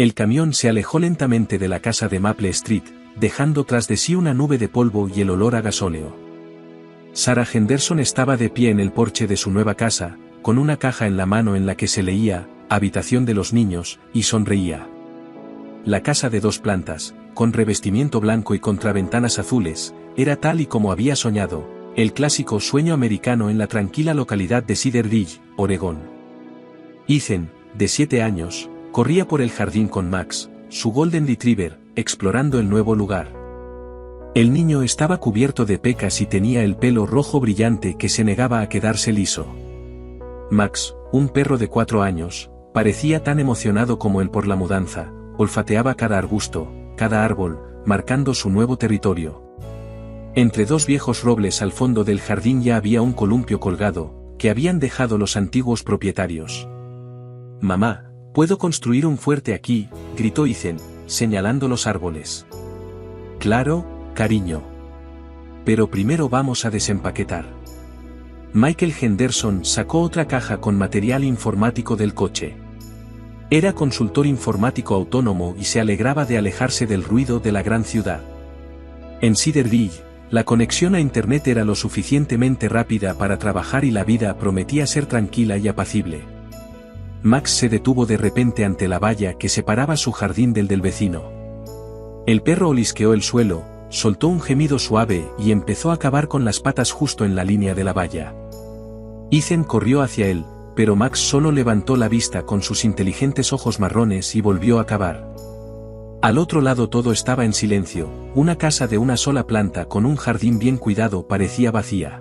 El camión se alejó lentamente de la casa de Maple Street, dejando tras de sí una nube de polvo y el olor a gasóleo. Sarah Henderson estaba de pie en el porche de su nueva casa, con una caja en la mano en la que se leía, Habitación de los niños, y sonreía. La casa de 2 plantas, con revestimiento blanco y contraventanas azules, era tal y como había soñado, el clásico sueño americano en la tranquila localidad de Cedar Ridge, Oregón. Ethan, de 7 años, corría por el jardín con Max, su Golden Retriever, explorando el nuevo lugar. El niño estaba cubierto de pecas y tenía el pelo rojo brillante que se negaba a quedarse liso. Max, un perro de 4 años, parecía tan emocionado como él por la mudanza, olfateaba cada arbusto, cada árbol, marcando su nuevo territorio. Entre 2 viejos robles al fondo del jardín ya había un columpio colgado, que habían dejado los antiguos propietarios. «Mamá, ¿puedo construir un fuerte aquí?», gritó Ethan, señalando los árboles. «Claro, cariño. Pero primero vamos a desempaquetar». Michael Henderson sacó otra caja con material informático del coche. Era consultor informático autónomo y se alegraba de alejarse del ruido de la gran ciudad. En Cedar Ridge, la conexión a Internet era lo suficientemente rápida para trabajar y la vida prometía ser tranquila y apacible. Max se detuvo de repente ante la valla que separaba su jardín del vecino. El perro olisqueó el suelo, soltó un gemido suave y empezó a cavar con las patas justo en la línea de la valla. Ethan corrió hacia él, pero Max solo levantó la vista con sus inteligentes ojos marrones y volvió a cavar. Al otro lado todo estaba en silencio, una casa de una sola planta con un jardín bien cuidado parecía vacía.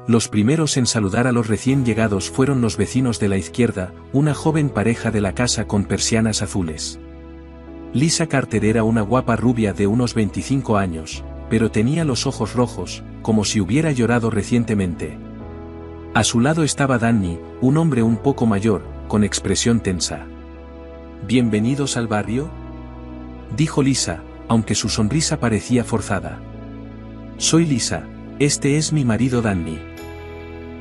Los primeros en saludar a los recién llegados fueron los vecinos de la izquierda, una joven pareja de la casa con persianas azules. Lisa Carter era una guapa rubia de unos 25 años, pero tenía los ojos rojos, como si hubiera llorado recientemente. A su lado estaba Danny, un hombre un poco mayor, con expresión tensa. «¿Bienvenidos al barrio?», dijo Lisa, aunque su sonrisa parecía forzada. «Soy Lisa, este es mi marido Danny.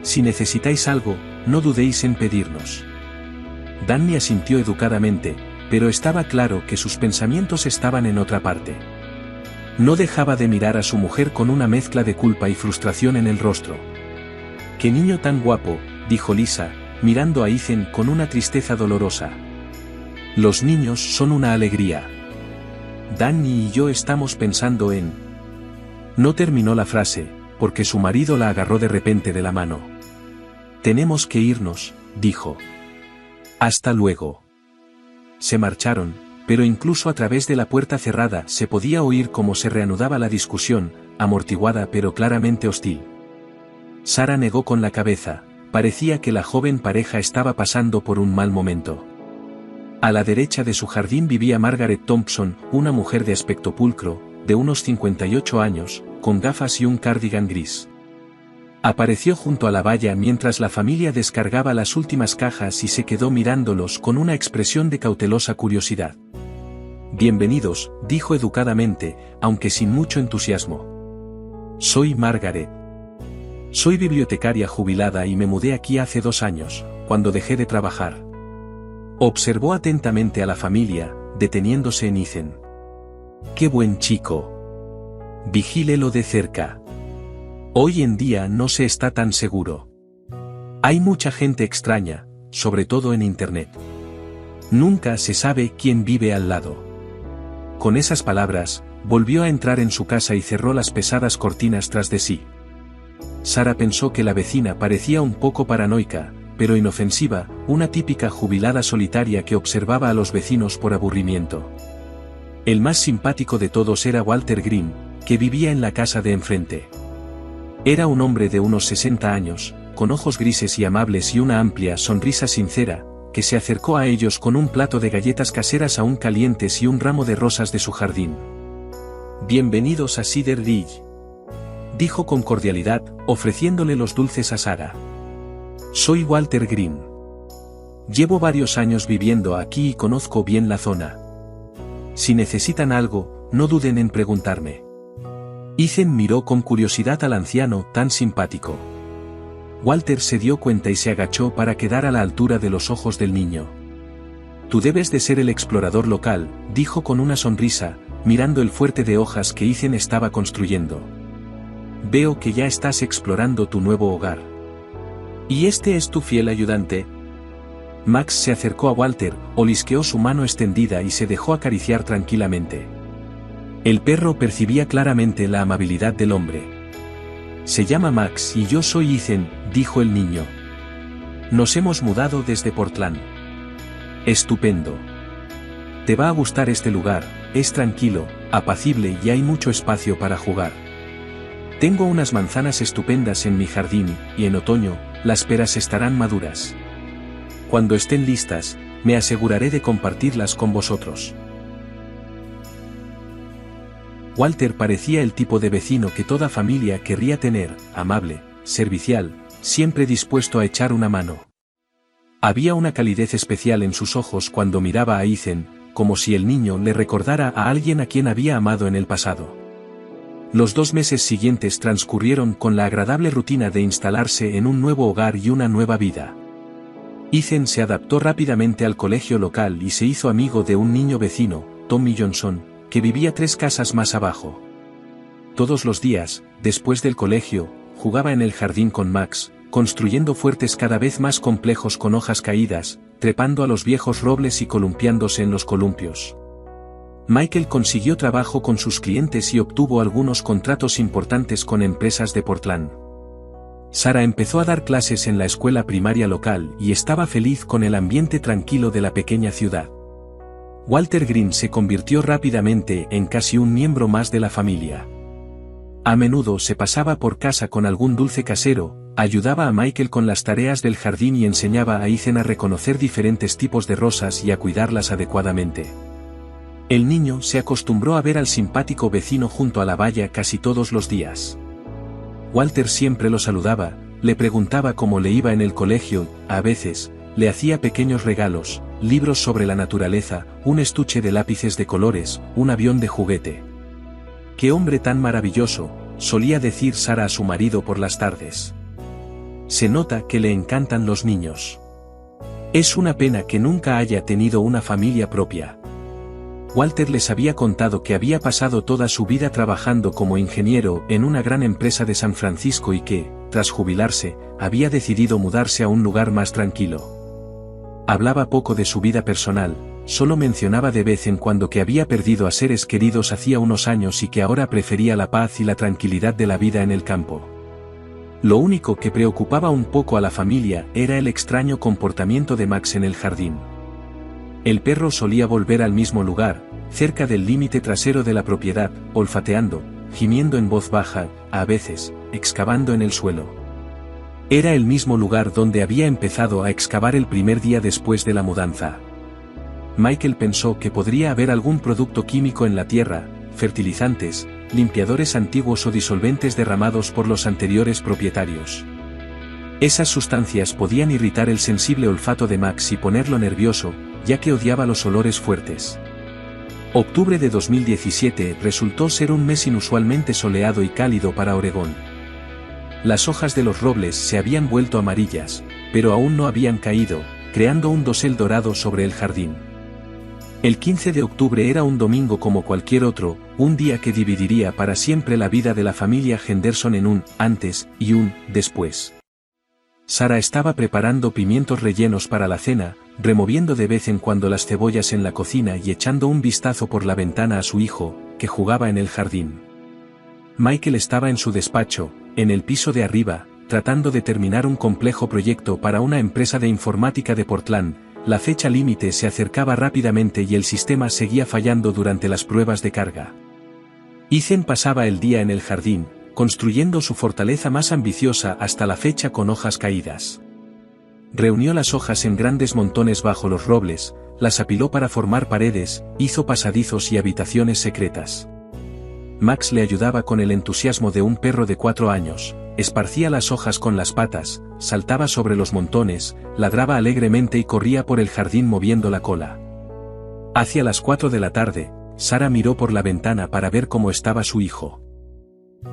Si necesitáis algo, no dudéis en pedirnos». Danny asintió educadamente, pero estaba claro que sus pensamientos estaban en otra parte. No dejaba de mirar a su mujer con una mezcla de culpa y frustración en el rostro. «¡Qué niño tan guapo!», dijo Lisa, mirando a Ethan con una tristeza dolorosa. «Los niños son una alegría. Danny y yo estamos pensando en…». No terminó la frase, porque su marido la agarró de repente de la mano. «Tenemos que irnos», dijo. «Hasta luego». Se marcharon, pero incluso a través de la puerta cerrada se podía oír cómo se reanudaba la discusión, amortiguada pero claramente hostil. Sarah negó con la cabeza, parecía que la joven pareja estaba pasando por un mal momento. A la derecha de su jardín vivía Margaret Thompson, una mujer de aspecto pulcro, de unos 58 años, con gafas y un cardigan gris. Apareció junto a la valla mientras la familia descargaba las últimas cajas y se quedó mirándolos con una expresión de cautelosa curiosidad. «Bienvenidos», dijo educadamente, aunque sin mucho entusiasmo. «Soy Margaret. Soy bibliotecaria jubilada y me mudé aquí hace 2 años, cuando dejé de trabajar». Observó atentamente a la familia, deteniéndose en Ethan. «Qué buen chico. Vigílelo de cerca. Hoy en día no se está tan seguro. Hay mucha gente extraña, sobre todo en Internet. Nunca se sabe quién vive al lado». Con esas palabras, volvió a entrar en su casa y cerró las pesadas cortinas tras de sí. Sarah pensó que la vecina parecía un poco paranoica, pero inofensiva, una típica jubilada solitaria que observaba a los vecinos por aburrimiento. El más simpático de todos era Walter Green, que vivía en la casa de enfrente. Era un hombre de unos 60 años, con ojos grises y amables y una amplia sonrisa sincera, que se acercó a ellos con un plato de galletas caseras aún calientes y un ramo de rosas de su jardín. «Bienvenidos a Cedar Ridge», dijo con cordialidad, ofreciéndole los dulces a Sarah. «Soy Walter Green. Llevo varios años viviendo aquí y conozco bien la zona. Si necesitan algo, no duden en preguntarme». Ethan miró con curiosidad al anciano tan simpático. Walter se dio cuenta y se agachó para quedar a la altura de los ojos del niño. Tú debes de ser el explorador local, dijo con una sonrisa, mirando el fuerte de hojas que Ethan estaba construyendo. Veo que ya estás explorando tu nuevo hogar. ¿Y este es tu fiel ayudante? Max se acercó a Walter, olisqueó su mano extendida y se dejó acariciar tranquilamente. El perro percibía claramente la amabilidad del hombre. Se llama Max y yo soy Ethan, dijo el niño. Nos hemos mudado desde Portland. Estupendo. Te va a gustar este lugar, es tranquilo, apacible y hay mucho espacio para jugar. Tengo unas manzanas estupendas en mi jardín, y en otoño, las peras estarán maduras. Cuando estén listas, me aseguraré de compartirlas con vosotros. Walter parecía el tipo de vecino que toda familia querría tener, amable, servicial, siempre dispuesto a echar una mano. Había una calidez especial en sus ojos cuando miraba a Ethan, como si el niño le recordara a alguien a quien había amado en el pasado. Los 2 meses siguientes transcurrieron con la agradable rutina de instalarse en un nuevo hogar y una nueva vida. Ethan se adaptó rápidamente al colegio local y se hizo amigo de un niño vecino, Tommy Johnson, que vivía 3 casas más abajo. Todos los días, después del colegio, jugaba en el jardín con Max, construyendo fuertes cada vez más complejos con hojas caídas, trepando a los viejos robles y columpiándose en los columpios. Michael consiguió trabajo con sus clientes y obtuvo algunos contratos importantes con empresas de Portland. Sarah empezó a dar clases en la escuela primaria local y estaba feliz con el ambiente tranquilo de la pequeña ciudad. Walter Green se convirtió rápidamente en casi un miembro más de la familia. A menudo se pasaba por casa con algún dulce casero, ayudaba a Michael con las tareas del jardín y enseñaba a Ethan a reconocer diferentes tipos de rosas y a cuidarlas adecuadamente. El niño se acostumbró a ver al simpático vecino junto a la valla casi todos los días. Walter siempre lo saludaba, le preguntaba cómo le iba en el colegio, a veces, le hacía pequeños regalos, libros sobre la naturaleza, un estuche de lápices de colores, un avión de juguete. ¡Qué hombre tan maravilloso!, solía decir Sarah a su marido por las tardes. Se nota que le encantan los niños. Es una pena que nunca haya tenido una familia propia. Walter les había contado que había pasado toda su vida trabajando como ingeniero en una gran empresa de San Francisco y que, tras jubilarse, había decidido mudarse a un lugar más tranquilo. Hablaba poco de su vida personal, solo mencionaba de vez en cuando que había perdido a seres queridos hacía unos años y que ahora prefería la paz y la tranquilidad de la vida en el campo. Lo único que preocupaba un poco a la familia era el extraño comportamiento de Max en el jardín. El perro solía volver al mismo lugar, cerca del límite trasero de la propiedad, olfateando, gimiendo en voz baja, a veces, excavando en el suelo. Era el mismo lugar donde había empezado a excavar el primer día después de la mudanza. Michael pensó que podría haber algún producto químico en la tierra, fertilizantes, limpiadores antiguos o disolventes derramados por los anteriores propietarios. Esas sustancias podían irritar el sensible olfato de Max y ponerlo nervioso, ya que odiaba los olores fuertes. Octubre de 2017 resultó ser un mes inusualmente soleado y cálido para Oregón. Las hojas de los robles se habían vuelto amarillas, pero aún no habían caído, creando un dosel dorado sobre el jardín. El 15 de octubre era un domingo como cualquier otro, un día que dividiría para siempre la vida de la familia Henderson en un antes y un después. Sarah estaba preparando pimientos rellenos para la cena, removiendo de vez en cuando las cebollas en la cocina y echando un vistazo por la ventana a su hijo, que jugaba en el jardín. Michael estaba en su despacho, en el piso de arriba, tratando de terminar un complejo proyecto para una empresa de informática de Portland. La fecha límite se acercaba rápidamente y el sistema seguía fallando durante las pruebas de carga. Ethan pasaba el día en el jardín, construyendo su fortaleza más ambiciosa hasta la fecha con hojas caídas. Reunió las hojas en grandes montones bajo los robles, las apiló para formar paredes, hizo pasadizos y habitaciones secretas. Max le ayudaba con el entusiasmo de un perro de 4 años, esparcía las hojas con las patas, saltaba sobre los montones, ladraba alegremente y corría por el jardín moviendo la cola. Hacia las 4 de la tarde, Sarah miró por la ventana para ver cómo estaba su hijo.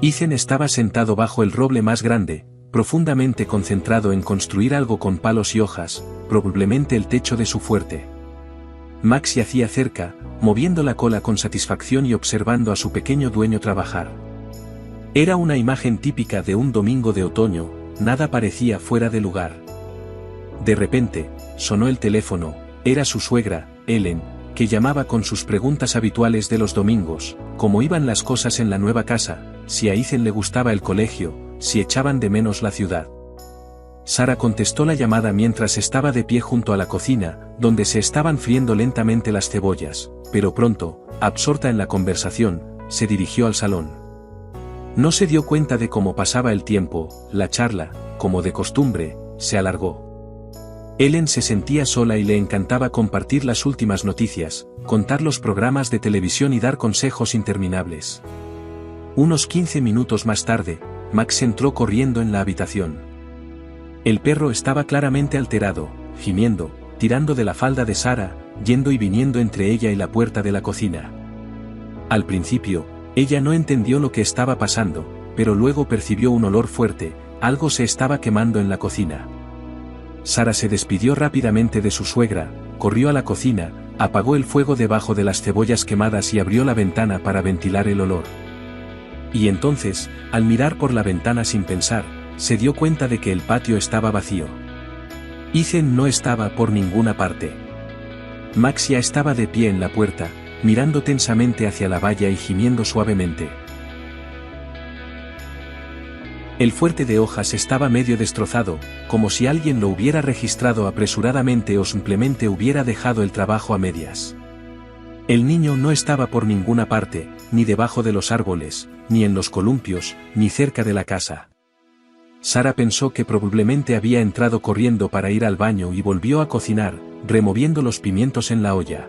Ethan estaba sentado bajo el roble más grande, profundamente concentrado en construir algo con palos y hojas, probablemente el techo de su fuerte. Max yacía cerca, moviendo la cola con satisfacción y observando a su pequeño dueño trabajar. Era una imagen típica de un domingo de otoño, nada parecía fuera de lugar. De repente, sonó el teléfono, era su suegra, Ellen, que llamaba con sus preguntas habituales de los domingos, cómo iban las cosas en la nueva casa, si a Ethan le gustaba el colegio, si echaban de menos la ciudad. Sara contestó la llamada mientras estaba de pie junto a la cocina, donde se estaban friendo lentamente las cebollas, pero pronto, absorta en la conversación, se dirigió al salón. No se dio cuenta de cómo pasaba el tiempo, la charla, como de costumbre, se alargó. Ellen se sentía sola y le encantaba compartir las últimas noticias, contar los programas de televisión y dar consejos interminables. Unos 15 minutos más tarde, Max entró corriendo en la habitación. El perro estaba claramente alterado, gimiendo, tirando de la falda de Sara, yendo y viniendo entre ella y la puerta de la cocina. Al principio, ella no entendió lo que estaba pasando, pero luego percibió un olor fuerte, algo se estaba quemando en la cocina. Sara se despidió rápidamente de su suegra, corrió a la cocina, apagó el fuego debajo de las cebollas quemadas y abrió la ventana para ventilar el olor. Y entonces, al mirar por la ventana sin pensar, se dio cuenta de que el patio estaba vacío. Ethan no estaba por ninguna parte. Max ya estaba de pie en la puerta, mirando tensamente hacia la valla y gimiendo suavemente. El fuerte de hojas estaba medio destrozado, como si alguien lo hubiera registrado apresuradamente o simplemente hubiera dejado el trabajo a medias. El niño no estaba por ninguna parte, ni debajo de los árboles, ni en los columpios, ni cerca de la casa. Sara pensó que probablemente había entrado corriendo para ir al baño y volvió a cocinar, removiendo los pimientos en la olla.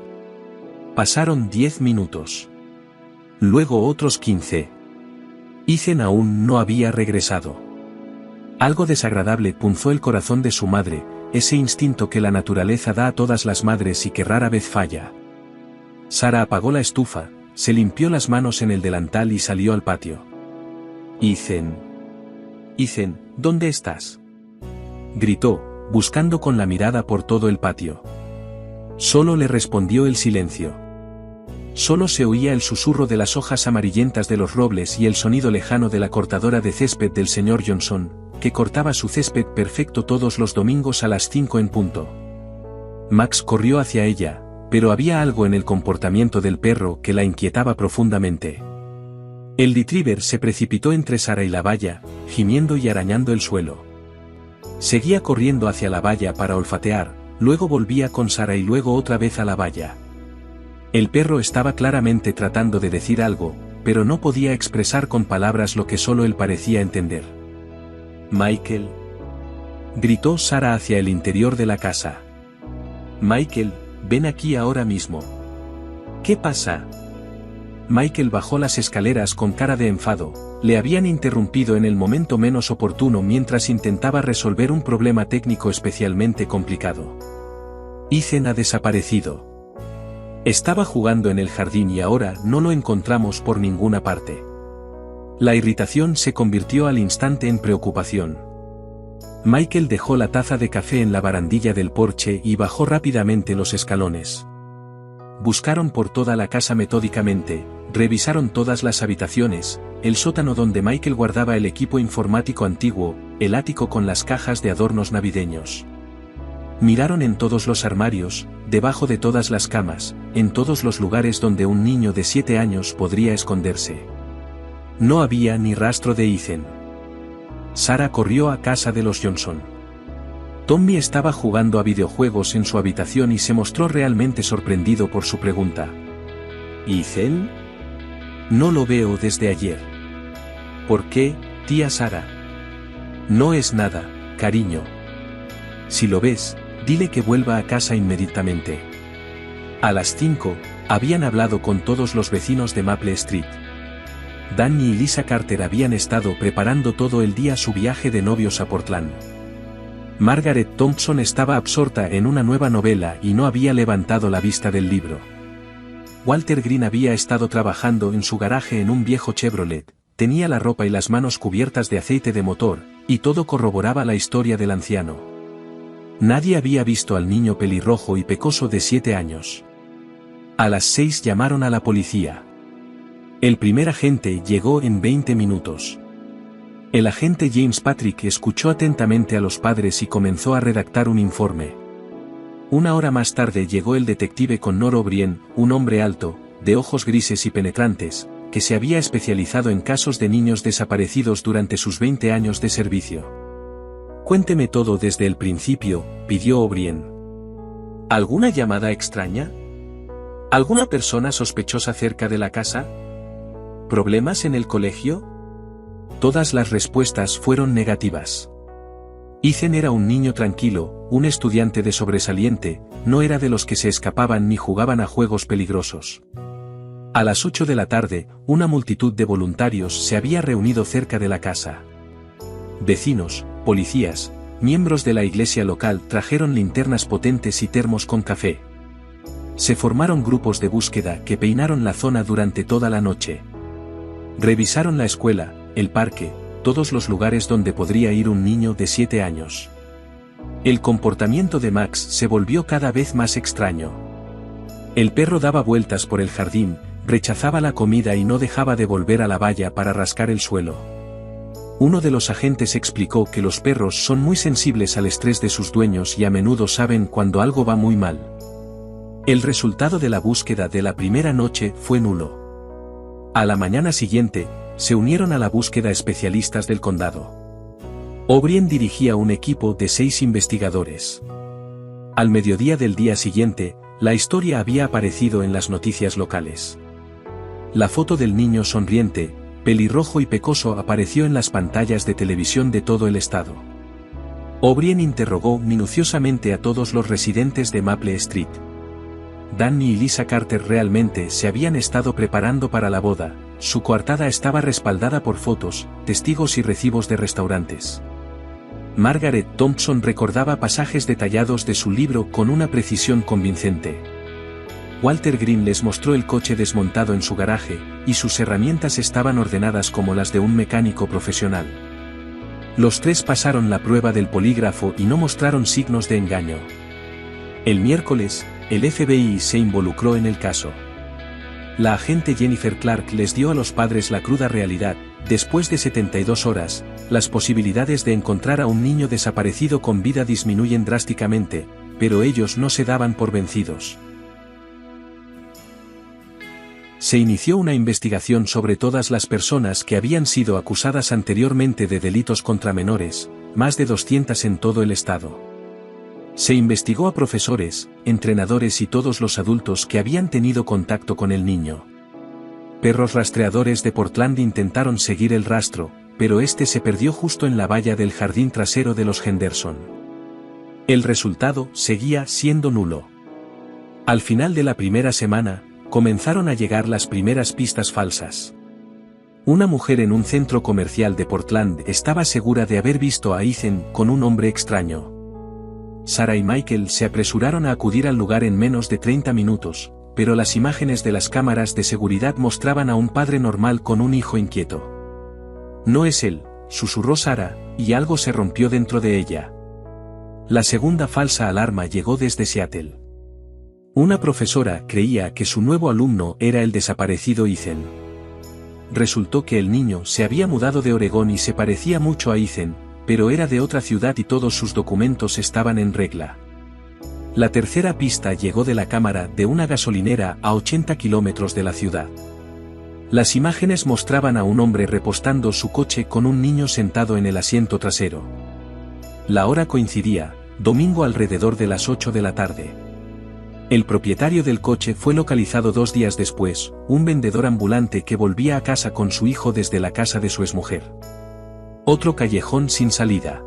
Pasaron 10 minutos. Luego otros 15. Ethan aún no había regresado. Algo desagradable punzó el corazón de su madre, ese instinto que la naturaleza da a todas las madres y que rara vez falla. Sara apagó la estufa, se limpió las manos en el delantal y salió al patio. Ethan, ¿dónde estás?, gritó, buscando con la mirada por todo el patio. Solo le respondió el silencio. Solo se oía el susurro de las hojas amarillentas de los robles y el sonido lejano de la cortadora de césped del señor Johnson, que cortaba su césped perfecto todos los domingos a las 5 en punto. Max corrió hacia ella, pero había algo en el comportamiento del perro que la inquietaba profundamente. El retriever se precipitó entre Sara y la valla, gimiendo y arañando el suelo. Seguía corriendo hacia la valla para olfatear, luego volvía con Sara y luego otra vez a la valla. El perro estaba claramente tratando de decir algo, pero no podía expresar con palabras lo que solo él parecía entender. «Michael», gritó Sara hacia el interior de la casa. «Michael, ven aquí ahora mismo». «¿Qué pasa?». Michael bajó las escaleras con cara de enfado, le habían interrumpido en el momento menos oportuno mientras intentaba resolver un problema técnico especialmente complicado. Ethan ha desaparecido. Estaba jugando en el jardín y ahora no lo encontramos por ninguna parte. La irritación se convirtió al instante en preocupación. Michael dejó la taza de café en la barandilla del porche y bajó rápidamente los escalones. Buscaron por toda la casa metódicamente, revisaron todas las habitaciones, el sótano donde Michael guardaba el equipo informático antiguo, el ático con las cajas de adornos navideños. Miraron en todos los armarios, debajo de todas las camas, en todos los lugares donde un niño de 7 años podría esconderse. No había ni rastro de Ethan. Sara corrió a casa de los Johnson. Tommy estaba jugando a videojuegos en su habitación y se mostró realmente sorprendido por su pregunta. ¿Ethan? No lo veo desde ayer. ¿Por qué, tía Sara? No es nada, cariño. Si lo ves, dile que vuelva a casa inmediatamente. A las 5, habían hablado con todos los vecinos de Maple Street. Danny y Lisa Carter habían estado preparando todo el día su viaje de novios a Portland. Margaret Thompson estaba absorta en una nueva novela y no había levantado la vista del libro. Walter Green había estado trabajando en su garaje en un viejo Chevrolet, tenía la ropa y las manos cubiertas de aceite de motor, y todo corroboraba la historia del anciano. Nadie había visto al niño pelirrojo y pecoso de 7 años. A las 6 llamaron a la policía. El primer agente llegó en 20 minutos. El agente James Patrick escuchó atentamente a los padres y comenzó a redactar un informe. Una hora más tarde llegó el detective Connor O'Brien, un hombre alto, de ojos grises y penetrantes, que se había especializado en casos de niños desaparecidos durante sus 20 años de servicio. «Cuénteme todo desde el principio», pidió O'Brien. ¿Alguna llamada extraña? ¿Alguna persona sospechosa cerca de la casa? ¿Problemas en el colegio? Todas las respuestas fueron negativas. Ethan era un niño tranquilo, un estudiante de sobresaliente, no era de los que se escapaban ni jugaban a juegos peligrosos. A las 8 de la tarde, una multitud de voluntarios se había reunido cerca de la casa. Vecinos, policías, miembros de la iglesia local trajeron linternas potentes y termos con café. Se formaron grupos de búsqueda que peinaron la zona durante toda la noche. Revisaron la escuela, el parque, todos los lugares donde podría ir un niño de 7 años. El comportamiento de Max se volvió cada vez más extraño. El perro daba vueltas por el jardín, rechazaba la comida y no dejaba de volver a la valla para rascar el suelo. Uno de los agentes explicó que los perros son muy sensibles al estrés de sus dueños y a menudo saben cuando algo va muy mal. El resultado de la búsqueda de la primera noche fue nulo. A la mañana siguiente, se unieron a la búsqueda especialistas del condado. O'Brien dirigía un equipo de 6 investigadores. Al mediodía del día siguiente, la historia había aparecido en las noticias locales. La foto del niño sonriente, pelirrojo y pecoso apareció en las pantallas de televisión de todo el estado. O'Brien interrogó minuciosamente a todos los residentes de Maple Street. Danny y Lisa Carter realmente se habían estado preparando para la boda, su coartada estaba respaldada por fotos, testigos y recibos de restaurantes. Margaret Thompson recordaba pasajes detallados de su libro con una precisión convincente. Walter Green les mostró el coche desmontado en su garaje, y sus herramientas estaban ordenadas como las de un mecánico profesional. Los 3 pasaron la prueba del polígrafo y no mostraron signos de engaño. El miércoles, el FBI se involucró en el caso. La agente Jennifer Clark les dio a los padres la cruda realidad: después de 72 horas, las posibilidades de encontrar a un niño desaparecido con vida disminuyen drásticamente, pero ellos no se daban por vencidos. Se inició una investigación sobre todas las personas que habían sido acusadas anteriormente de delitos contra menores, más de 200 en todo el estado. Se investigó a profesores, entrenadores y todos los adultos que habían tenido contacto con el niño. Perros rastreadores de Portland intentaron seguir el rastro, pero este se perdió justo en la valla del jardín trasero de los Henderson. El resultado seguía siendo nulo. Al final de la primera semana, comenzaron a llegar las primeras pistas falsas. Una mujer en un centro comercial de Portland estaba segura de haber visto a Ethan con un hombre extraño. Sarah y Michael se apresuraron a acudir al lugar en menos de 30 minutos, pero las imágenes de las cámaras de seguridad mostraban a un padre normal con un hijo inquieto. «No es él», susurró Sarah, y algo se rompió dentro de ella. La segunda falsa alarma llegó desde Seattle. Una profesora creía que su nuevo alumno era el desaparecido Ethan. Resultó que el niño se había mudado de Oregón y se parecía mucho a Ethan, pero era de otra ciudad y todos sus documentos estaban en regla. La tercera pista llegó de la cámara de una gasolinera a 80 kilómetros de la ciudad. Las imágenes mostraban a un hombre repostando su coche con un niño sentado en el asiento trasero. La hora coincidía, domingo alrededor de las 8 de la tarde. El propietario del coche fue localizado 2 días después, un vendedor ambulante que volvía a casa con su hijo desde la casa de su exmujer. Otro callejón sin salida.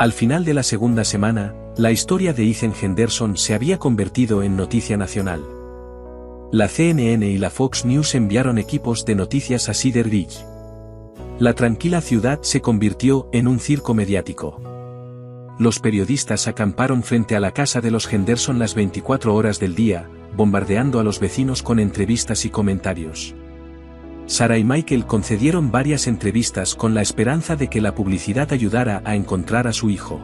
Al final de la segunda semana, la historia de Ethan Henderson se había convertido en noticia nacional. La CNN y la Fox News enviaron equipos de noticias a Cedar Ridge. La tranquila ciudad se convirtió en un circo mediático. Los periodistas acamparon frente a la casa de los Henderson las 24 horas del día, bombardeando a los vecinos con entrevistas y comentarios. Sarah y Michael concedieron varias entrevistas con la esperanza de que la publicidad ayudara a encontrar a su hijo.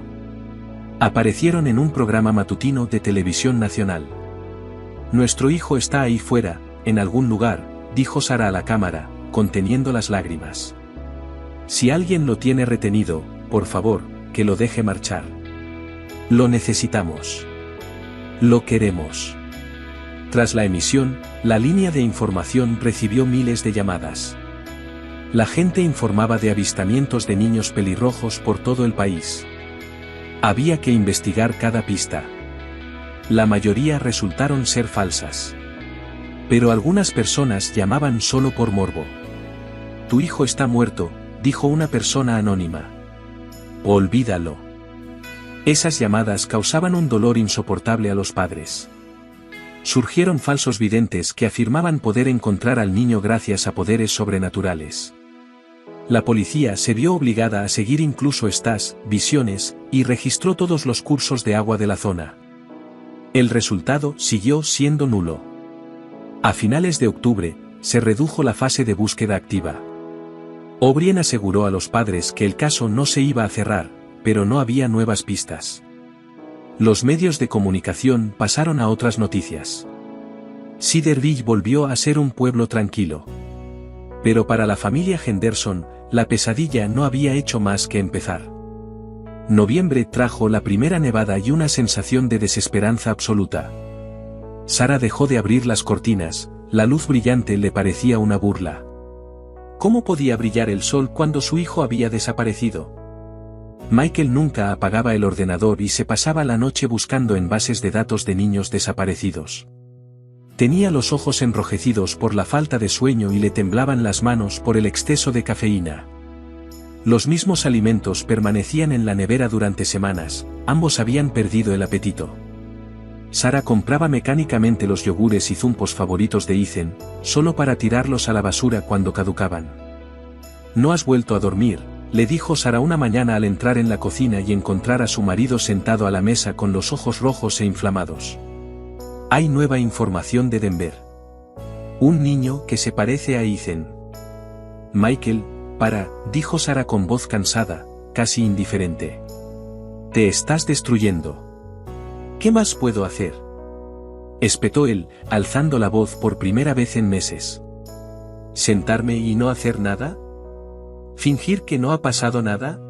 Aparecieron en un programa matutino de televisión nacional. Nuestro hijo está ahí fuera, en algún lugar, dijo Sara a la cámara, conteniendo las lágrimas. Si alguien lo tiene retenido, por favor, que lo deje marchar. Lo necesitamos. Lo queremos. Tras la emisión, la línea de información recibió miles de llamadas. La gente informaba de avistamientos de niños pelirrojos por todo el país. Había que investigar cada pista. La mayoría resultaron ser falsas. Pero algunas personas llamaban solo por morbo. Tu hijo está muerto, dijo una persona anónima. Olvídalo. Esas llamadas causaban un dolor insoportable a los padres. Surgieron falsos videntes que afirmaban poder encontrar al niño gracias a poderes sobrenaturales. La policía se vio obligada a seguir incluso estas visiones, y registró todos los cursos de agua de la zona. El resultado siguió siendo nulo. A finales de octubre, se redujo la fase de búsqueda activa. O'Brien aseguró a los padres que el caso no se iba a cerrar, pero no había nuevas pistas. Los medios de comunicación pasaron a otras noticias. Cedarville volvió a ser un pueblo tranquilo. Pero para la familia Henderson, la pesadilla no había hecho más que empezar. Noviembre trajo la primera nevada y una sensación de desesperanza absoluta. Sara dejó de abrir las cortinas, la luz brillante le parecía una burla. ¿Cómo podía brillar el sol cuando su hijo había desaparecido? Michael nunca apagaba el ordenador y se pasaba la noche buscando en bases de datos de niños desaparecidos. Tenía los ojos enrojecidos por la falta de sueño y le temblaban las manos por el exceso de cafeína. Los mismos alimentos permanecían en la nevera durante semanas, ambos habían perdido el apetito. Sara compraba mecánicamente los yogures y zumpos favoritos de Ethan, solo para tirarlos a la basura cuando caducaban. «¿No has vuelto a dormir?», le dijo Sara una mañana al entrar en la cocina y encontrar a su marido sentado a la mesa con los ojos rojos e inflamados. «Hay nueva información de Denver. Un niño que se parece a Ethan». «Michael, dijo Sara con voz cansada, casi indiferente. «Te estás destruyendo. ¿Qué más puedo hacer?», espetó él, alzando la voz por primera vez en meses. «¿Sentarme y no hacer nada? ¿Fingir que no ha pasado nada?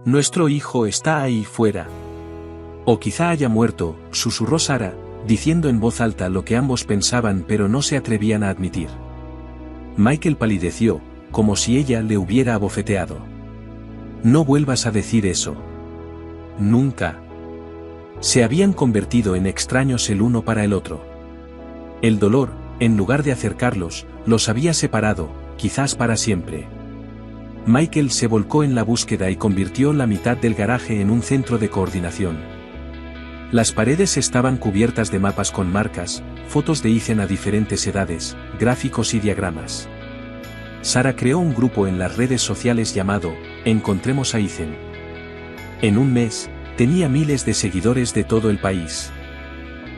Nuestro hijo está ahí fuera. O quizá haya muerto», susurró Sara, diciendo en voz alta lo que ambos pensaban pero no se atrevían a admitir. Michael palideció, como si ella le hubiera abofeteado. «No vuelvas a decir eso. Nunca». Se habían convertido en extraños el uno para el otro. El dolor, en lugar de acercarlos, los había separado, quizás para siempre. Michael se volcó en la búsqueda y convirtió la mitad del garaje en un centro de coordinación. Las paredes estaban cubiertas de mapas con marcas, fotos de Ethan a diferentes edades, gráficos y diagramas. Sara creó un grupo en las redes sociales llamado «Encontremos a Ethan». En un mes, tenía miles de seguidores de todo el país.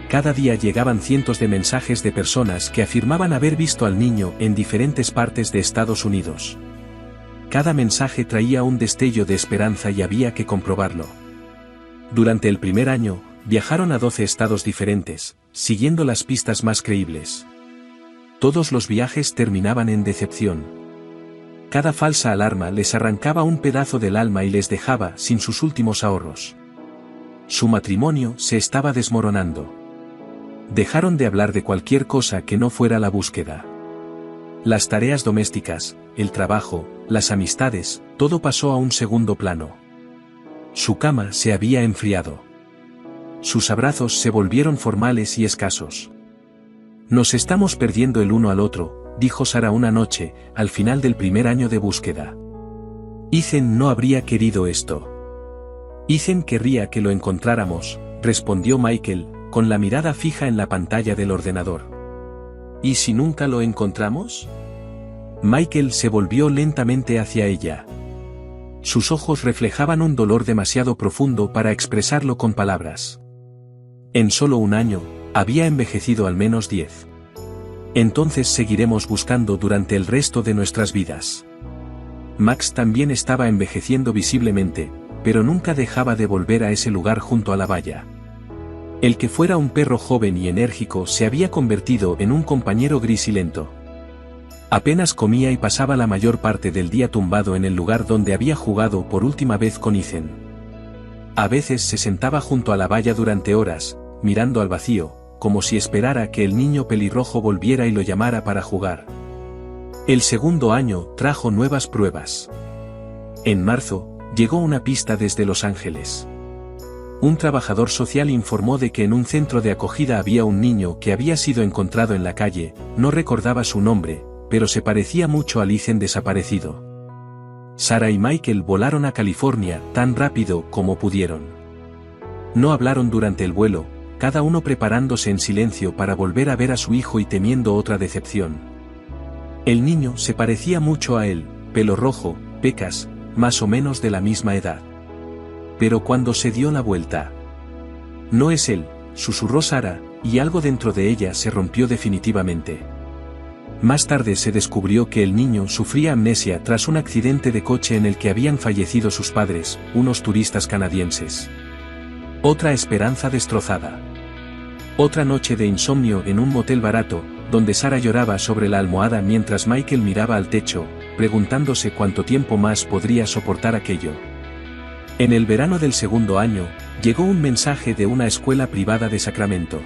Cada día llegaban cientos de mensajes de personas que afirmaban haber visto al niño en diferentes partes de Estados Unidos. Cada mensaje traía un destello de esperanza y había que comprobarlo. Durante el primer año, viajaron a 12 estados diferentes, siguiendo las pistas más creíbles. Todos los viajes terminaban en decepción. Cada falsa alarma les arrancaba un pedazo del alma y les dejaba sin sus últimos ahorros. Su matrimonio se estaba desmoronando. Dejaron de hablar de cualquier cosa que no fuera la búsqueda. Las tareas domésticas, el trabajo, las amistades, todo pasó a un segundo plano. Su cama se había enfriado. Sus abrazos se volvieron formales y escasos. «Nos estamos perdiendo el uno al otro», dijo Sara una noche, al final del primer año de búsqueda. «Ethan no habría querido esto». «Ethan querría que lo encontráramos», respondió Michael, con la mirada fija en la pantalla del ordenador. «¿Y si nunca lo encontramos?». Michael se volvió lentamente hacia ella. Sus ojos reflejaban un dolor demasiado profundo para expresarlo con palabras. En solo un año, había envejecido al menos 10. Entonces seguiremos buscando durante el resto de nuestras vidas. Max también estaba envejeciendo visiblemente, pero nunca dejaba de volver a ese lugar junto a la valla. El que fuera un perro joven y enérgico se había convertido en un compañero gris y lento. Apenas comía y pasaba la mayor parte del día tumbado en el lugar donde había jugado por última vez con Ethan. A veces se sentaba junto a la valla durante horas, mirando al vacío, como si esperara que el niño pelirrojo volviera y lo llamara para jugar. El segundo año trajo nuevas pruebas. En marzo, llegó una pista desde Los Ángeles. Un trabajador social informó de que en un centro de acogida había un niño que había sido encontrado en la calle, no recordaba su nombre, pero se parecía mucho al Ethan desaparecido. Sarah y Michael volaron a California tan rápido como pudieron. No hablaron durante el vuelo, cada uno preparándose en silencio para volver a ver a su hijo y temiendo otra decepción. El niño se parecía mucho a él, pelo rojo, pecas, más o menos de la misma edad. Pero cuando se dio la vuelta. No es él, susurró Sarah, y algo dentro de ella se rompió definitivamente. Más tarde se descubrió que el niño sufría amnesia tras un accidente de coche en el que habían fallecido sus padres, unos turistas canadienses. Otra esperanza destrozada. Otra noche de insomnio en un motel barato, donde Sarah lloraba sobre la almohada mientras Michael miraba al techo, preguntándose cuánto tiempo más podría soportar aquello. En el verano del segundo año, llegó un mensaje de una escuela privada de Sacramento.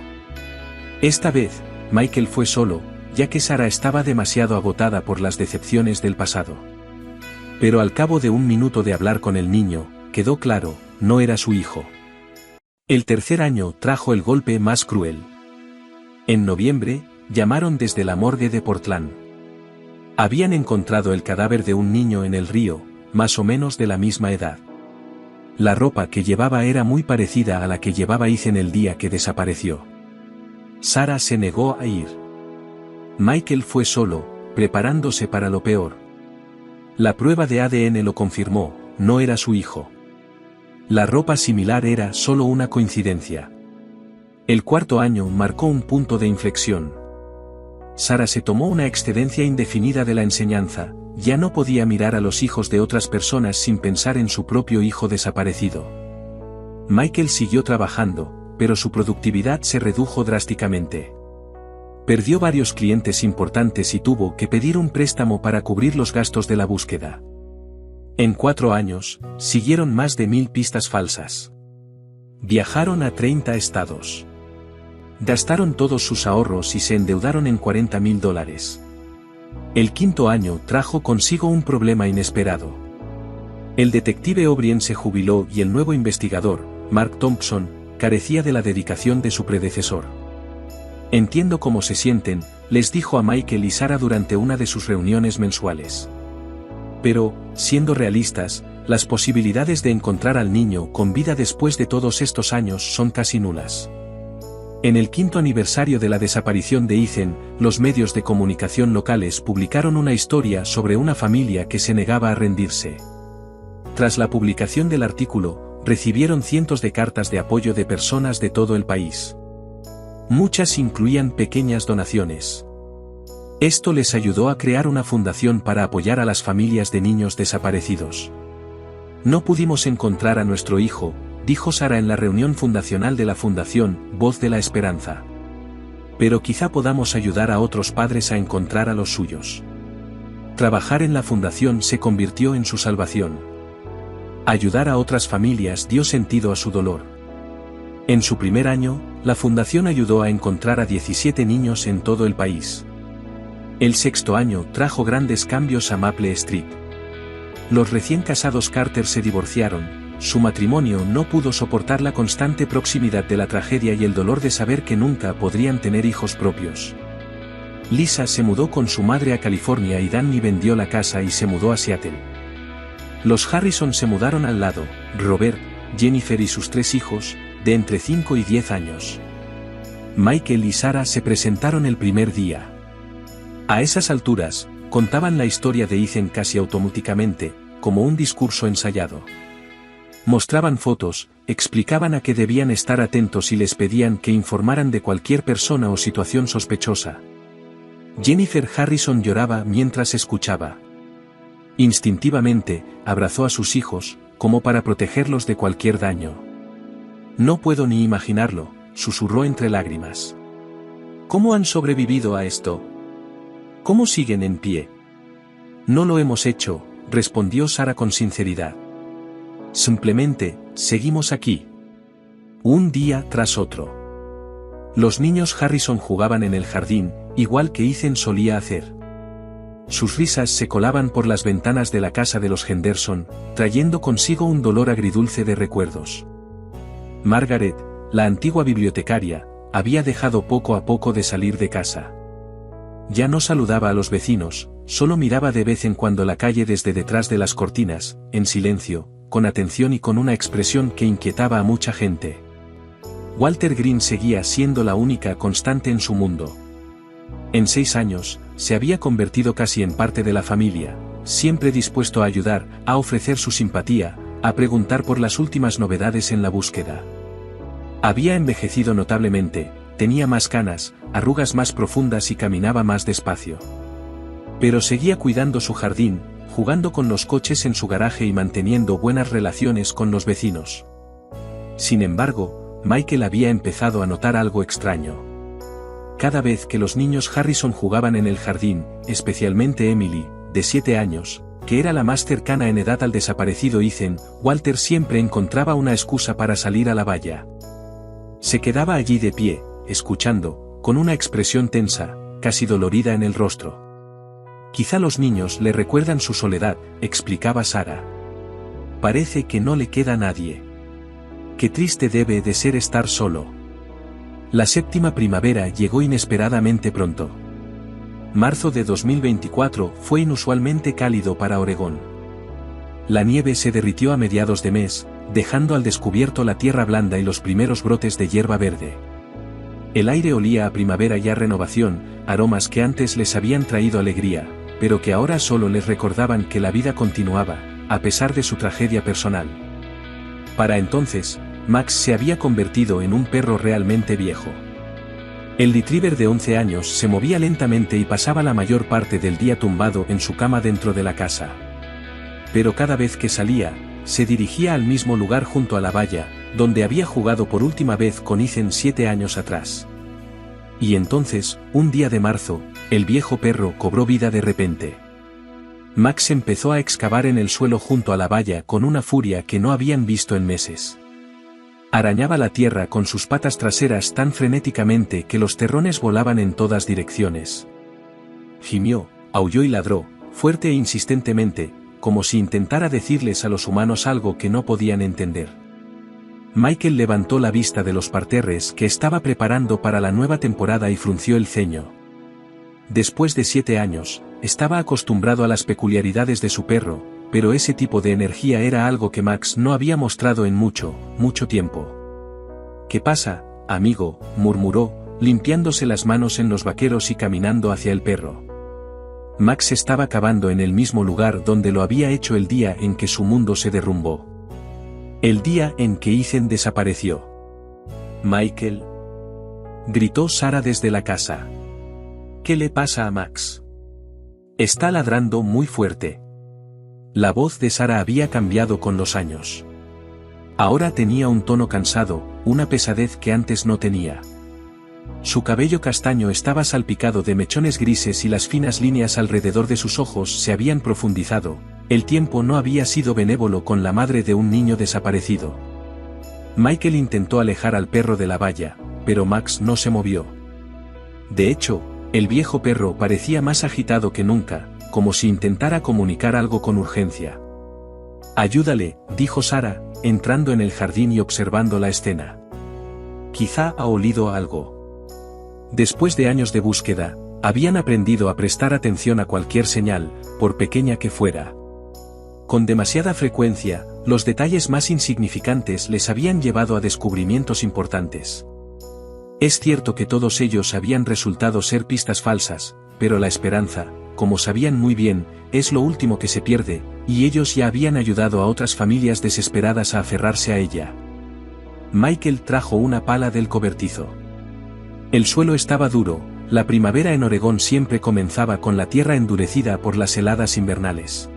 Esta vez, Michael fue solo, ya que Sarah estaba demasiado agotada por las decepciones del pasado. Pero al cabo de un minuto de hablar con el niño, quedó claro, no era su hijo. El tercer año trajo el golpe más cruel. En noviembre, llamaron desde la morgue de Portland. Habían encontrado el cadáver de un niño en el río, más o menos de la misma edad. La ropa que llevaba era muy parecida a la que llevaba Ethan el día que desapareció. Sarah se negó a ir. Michael fue solo, preparándose para lo peor. La prueba de ADN lo confirmó, no era su hijo. La ropa similar era solo una coincidencia. El cuarto año marcó un punto de inflexión. Sarah se tomó una excedencia indefinida de la enseñanza, ya no podía mirar a los hijos de otras personas sin pensar en su propio hijo desaparecido. Michael siguió trabajando, pero su productividad se redujo drásticamente. Perdió varios clientes importantes y tuvo que pedir un préstamo para cubrir los gastos de la búsqueda. En 4 años, siguieron más de 1000 pistas falsas. Viajaron a 30 estados. Gastaron todos sus ahorros y se endeudaron en $40,000. El quinto año trajo consigo un problema inesperado. El detective O'Brien se jubiló y el nuevo investigador, Mark Thompson, carecía de la dedicación de su predecesor. Entiendo cómo se sienten, les dijo a Michael y Sarah durante una de sus reuniones mensuales. Pero, siendo realistas, las posibilidades de encontrar al niño con vida después de todos estos años son casi nulas. En el 5º aniversario de la desaparición de Ethan, los medios de comunicación locales publicaron una historia sobre una familia que se negaba a rendirse. Tras la publicación del artículo, recibieron cientos de cartas de apoyo de personas de todo el país. Muchas incluían pequeñas donaciones. Esto les ayudó a crear una fundación para apoyar a las familias de niños desaparecidos. No pudimos encontrar a nuestro hijo, dijo Sarah en la reunión fundacional de la Fundación Voz de la Esperanza. Pero quizá podamos ayudar a otros padres a encontrar a los suyos. Trabajar en la fundación se convirtió en su salvación. Ayudar a otras familias dio sentido a su dolor. En su primer año, la fundación ayudó a encontrar a 17 niños en todo el país. El sexto año trajo grandes cambios a Maple Street. Los recién casados Carter se divorciaron, su matrimonio no pudo soportar la constante proximidad de la tragedia y el dolor de saber que nunca podrían tener hijos propios. Lisa se mudó con su madre a California y Danny vendió la casa y se mudó a Seattle. Los Harrison se mudaron al lado, Robert, Jennifer y sus 3 hijos, de entre 5 y 10 años. Michael y Sarah se presentaron el primer día. A esas alturas, contaban la historia de Ethan casi automáticamente, como un discurso ensayado. Mostraban fotos, explicaban a qué debían estar atentos y les pedían que informaran de cualquier persona o situación sospechosa. Jennifer Harrison lloraba mientras escuchaba. Instintivamente, abrazó a sus hijos, como para protegerlos de cualquier daño. No puedo ni imaginarlo, susurró entre lágrimas. ¿Cómo han sobrevivido a esto? ¿Cómo siguen en pie? No lo hemos hecho, respondió Sarah con sinceridad. Simplemente, seguimos aquí. Un día tras otro. Los niños Harrison jugaban en el jardín, igual que Ethan solía hacer. Sus risas se colaban por las ventanas de la casa de los Henderson, trayendo consigo un dolor agridulce de recuerdos. Margaret, la antigua bibliotecaria, había dejado poco a poco de salir de casa. Ya no saludaba a los vecinos, solo miraba de vez en cuando la calle desde detrás de las cortinas, en silencio, con atención y con una expresión que inquietaba a mucha gente. Walter Green seguía siendo la única constante en su mundo. En 6 años, se había convertido casi en parte de la familia, siempre dispuesto a ayudar, a ofrecer su simpatía, a preguntar por las últimas novedades en la búsqueda. Había envejecido notablemente, tenía más canas, arrugas más profundas y caminaba más despacio. Pero seguía cuidando su jardín, jugando con los coches en su garaje y manteniendo buenas relaciones con los vecinos. Sin embargo, Michael había empezado a notar algo extraño. Cada vez que los niños Harrison jugaban en el jardín, especialmente Emily, de 7 años, que era la más cercana en edad al desaparecido Ethan, Walter siempre encontraba una excusa para salir a la valla. Se quedaba allí de pie, escuchando, con una expresión tensa, casi dolorida en el rostro. Quizá los niños le recuerdan su soledad, explicaba Sarah. Parece que no le queda nadie. Qué triste debe de ser estar solo. La 7ª primavera llegó inesperadamente pronto. Marzo de 2024 fue inusualmente cálido para Oregón. La nieve se derritió a mediados de mes, dejando al descubierto la tierra blanda y los primeros brotes de hierba verde. El aire olía a primavera y a renovación, aromas que antes les habían traído alegría, pero que ahora solo les recordaban que la vida continuaba, a pesar de su tragedia personal. Para entonces, Max se había convertido en un perro realmente viejo. El retriever de 11 años se movía lentamente y pasaba la mayor parte del día tumbado en su cama dentro de la casa. Pero cada vez que salía, se dirigía al mismo lugar junto a la valla, donde había jugado por última vez con Ethan 7 años atrás. Y entonces, un día de marzo, el viejo perro cobró vida de repente. Max empezó a excavar en el suelo junto a la valla con una furia que no habían visto en meses. Arañaba la tierra con sus patas traseras tan frenéticamente que los terrones volaban en todas direcciones. Gimió, aulló y ladró, fuerte e insistentemente, como si intentara decirles a los humanos algo que no podían entender. Michael levantó la vista de los parterres que estaba preparando para la nueva temporada y frunció el ceño. Después de 7 años, estaba acostumbrado a las peculiaridades de su perro, pero ese tipo de energía era algo que Max no había mostrado en mucho tiempo. ¿Qué pasa, amigo?, murmuró, limpiándose las manos en los vaqueros y caminando hacia el perro. Max estaba cavando en el mismo lugar donde lo había hecho el día en que su mundo se derrumbó. El día en que Ethan desapareció. «Michael», gritó Sarah desde la casa. «¿Qué le pasa a Max? Está ladrando muy fuerte». La voz de Sarah había cambiado con los años. Ahora tenía un tono cansado, una pesadez que antes no tenía. Su cabello castaño estaba salpicado de mechones grises y las finas líneas alrededor de sus ojos se habían profundizado. El tiempo no había sido benévolo con la madre de un niño desaparecido. Michael intentó alejar al perro de la valla, pero Max no se movió. De hecho, el viejo perro parecía más agitado que nunca, como si intentara comunicar algo con urgencia. «Ayúdale», dijo Sarah, entrando en el jardín y observando la escena. Quizá ha olido algo. Después de años de búsqueda, habían aprendido a prestar atención a cualquier señal, por pequeña que fuera. Con demasiada frecuencia, los detalles más insignificantes les habían llevado a descubrimientos importantes. Es cierto que todos ellos habían resultado ser pistas falsas, pero la esperanza, como sabían muy bien, es lo último que se pierde, y ellos ya habían ayudado a otras familias desesperadas a aferrarse a ella. Michael trajo una pala del cobertizo. El suelo estaba duro, la primavera en Oregón siempre comenzaba con la tierra endurecida por las heladas invernales.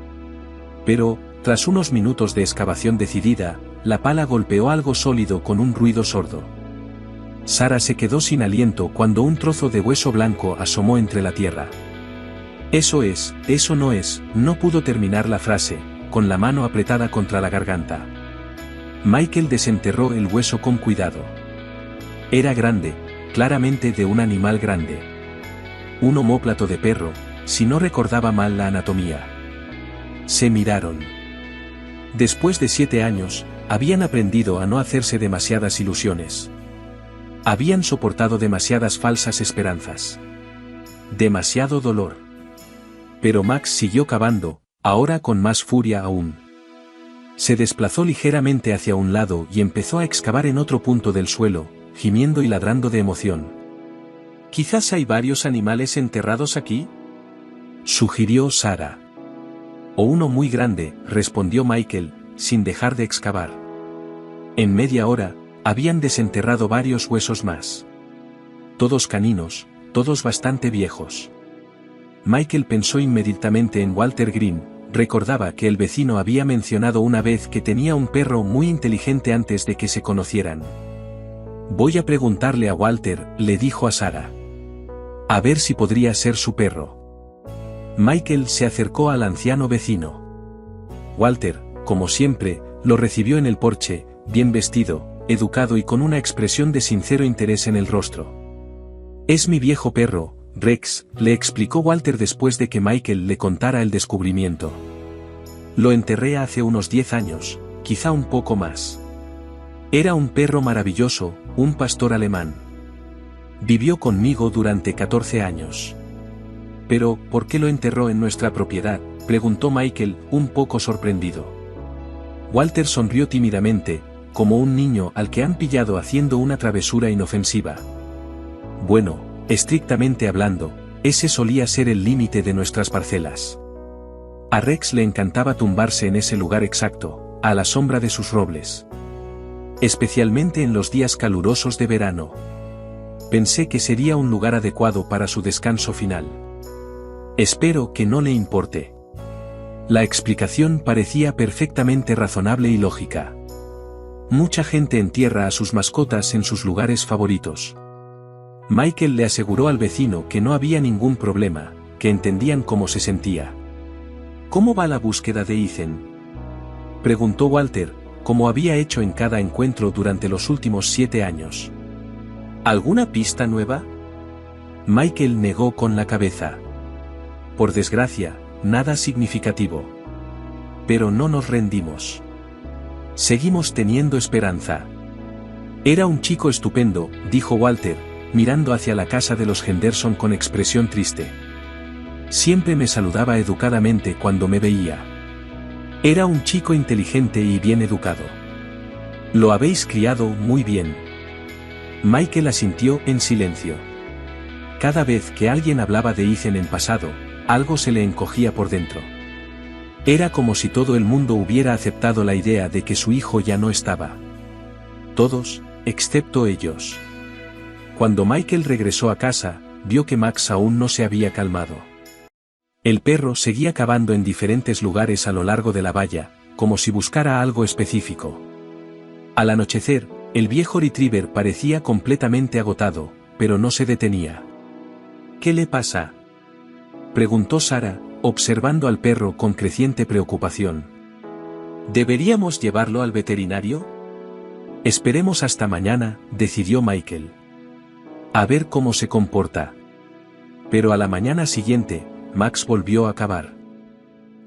Pero, tras unos minutos de excavación decidida, la pala golpeó algo sólido con un ruido sordo. Sarah se quedó sin aliento cuando un trozo de hueso blanco asomó entre la tierra. Eso no es, no pudo terminar la frase, con la mano apretada contra la garganta. Michael desenterró el hueso con cuidado. Era grande, claramente de un animal grande. Un omóplato de perro, si no recordaba mal la anatomía. Se miraron. Después de 7 años, habían aprendido a no hacerse demasiadas ilusiones. Habían soportado demasiadas falsas esperanzas. Demasiado dolor. Pero Max siguió cavando, ahora con más furia aún. Se desplazó ligeramente hacia un lado y empezó a excavar en otro punto del suelo, gimiendo y ladrando de emoción. «¿Quizás hay varios animales enterrados aquí?», sugirió Sarah. «O uno muy grande», respondió Michael, sin dejar de excavar. En media hora, habían desenterrado varios huesos más. Todos caninos, todos bastante viejos. Michael pensó inmediatamente en Walter Green, recordaba que el vecino había mencionado una vez que tenía un perro muy inteligente antes de que se conocieran. «Voy a preguntarle a Walter», le dijo a Sarah. «A ver si podría ser su perro». Michael se acercó al anciano vecino. Walter, como siempre, lo recibió en el porche, bien vestido, educado y con una expresión de sincero interés en el rostro. «Es mi viejo perro, Rex», le explicó Walter después de que Michael le contara el descubrimiento. «Lo enterré hace unos 10 años, quizá un poco más. Era un perro maravilloso, un pastor alemán. Vivió conmigo durante 14 años. «Pero, ¿por qué lo enterró en nuestra propiedad?», preguntó Michael, un poco sorprendido. Walter sonrió tímidamente, como un niño al que han pillado haciendo una travesura inofensiva. «Bueno, estrictamente hablando, ese solía ser el límite de nuestras parcelas. A Rex le encantaba tumbarse en ese lugar exacto, a la sombra de sus robles. Especialmente en los días calurosos de verano. Pensé que sería un lugar adecuado para su descanso final. Espero que no le importe». La explicación parecía perfectamente razonable y lógica. Mucha gente entierra a sus mascotas en sus lugares favoritos. Michael le aseguró al vecino que no había ningún problema, que entendían cómo se sentía. «¿Cómo va la búsqueda de Ethan?», preguntó Walter, como había hecho en cada encuentro durante los últimos 7 años. «¿Alguna pista nueva?». Michael negó con la cabeza. «Por desgracia, nada significativo. Pero no nos rendimos. Seguimos teniendo esperanza». «Era un chico estupendo», dijo Walter, mirando hacia la casa de los Henderson con expresión triste. «Siempre me saludaba educadamente cuando me veía. Era un chico inteligente y bien educado. Lo habéis criado muy bien». Michael asintió en silencio. Cada vez que alguien hablaba de Ethan en pasado, algo se le encogía por dentro. Era como si todo el mundo hubiera aceptado la idea de que su hijo ya no estaba. Todos, excepto ellos. Cuando Michael regresó a casa, vio que Max aún no se había calmado. El perro seguía cavando en diferentes lugares a lo largo de la valla, como si buscara algo específico. Al anochecer, el viejo retriever parecía completamente agotado, pero no se detenía. «¿Qué le pasa?», preguntó Sarah, observando al perro con creciente preocupación. «¿Deberíamos llevarlo al veterinario?». «Esperemos hasta mañana», decidió Michael. «A ver cómo se comporta». Pero a la mañana siguiente, Max volvió a cavar.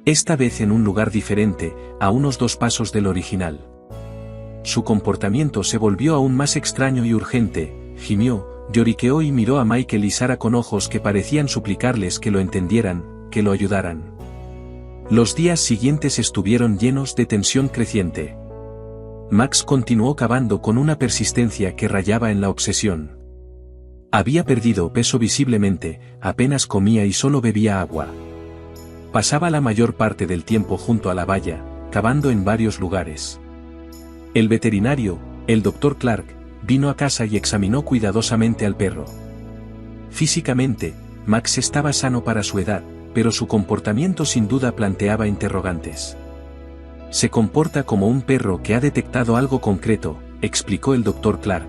Esta vez en un lugar diferente, a unos 2 pasos del original. Su comportamiento se volvió aún más extraño y urgente, gimió, lloriqueó y miró a Michael y Sarah con ojos que parecían suplicarles que lo entendieran, que lo ayudaran. Los días siguientes estuvieron llenos de tensión creciente. Max continuó cavando con una persistencia que rayaba en la obsesión. Había perdido peso visiblemente, apenas comía y solo bebía agua. Pasaba la mayor parte del tiempo junto a la valla, cavando en varios lugares. El veterinario, el Dr. Clark, vino a casa y examinó cuidadosamente al perro. Físicamente, Max estaba sano para su edad, pero su comportamiento sin duda planteaba interrogantes. «Se comporta como un perro que ha detectado algo concreto», explicó el Dr. Clark.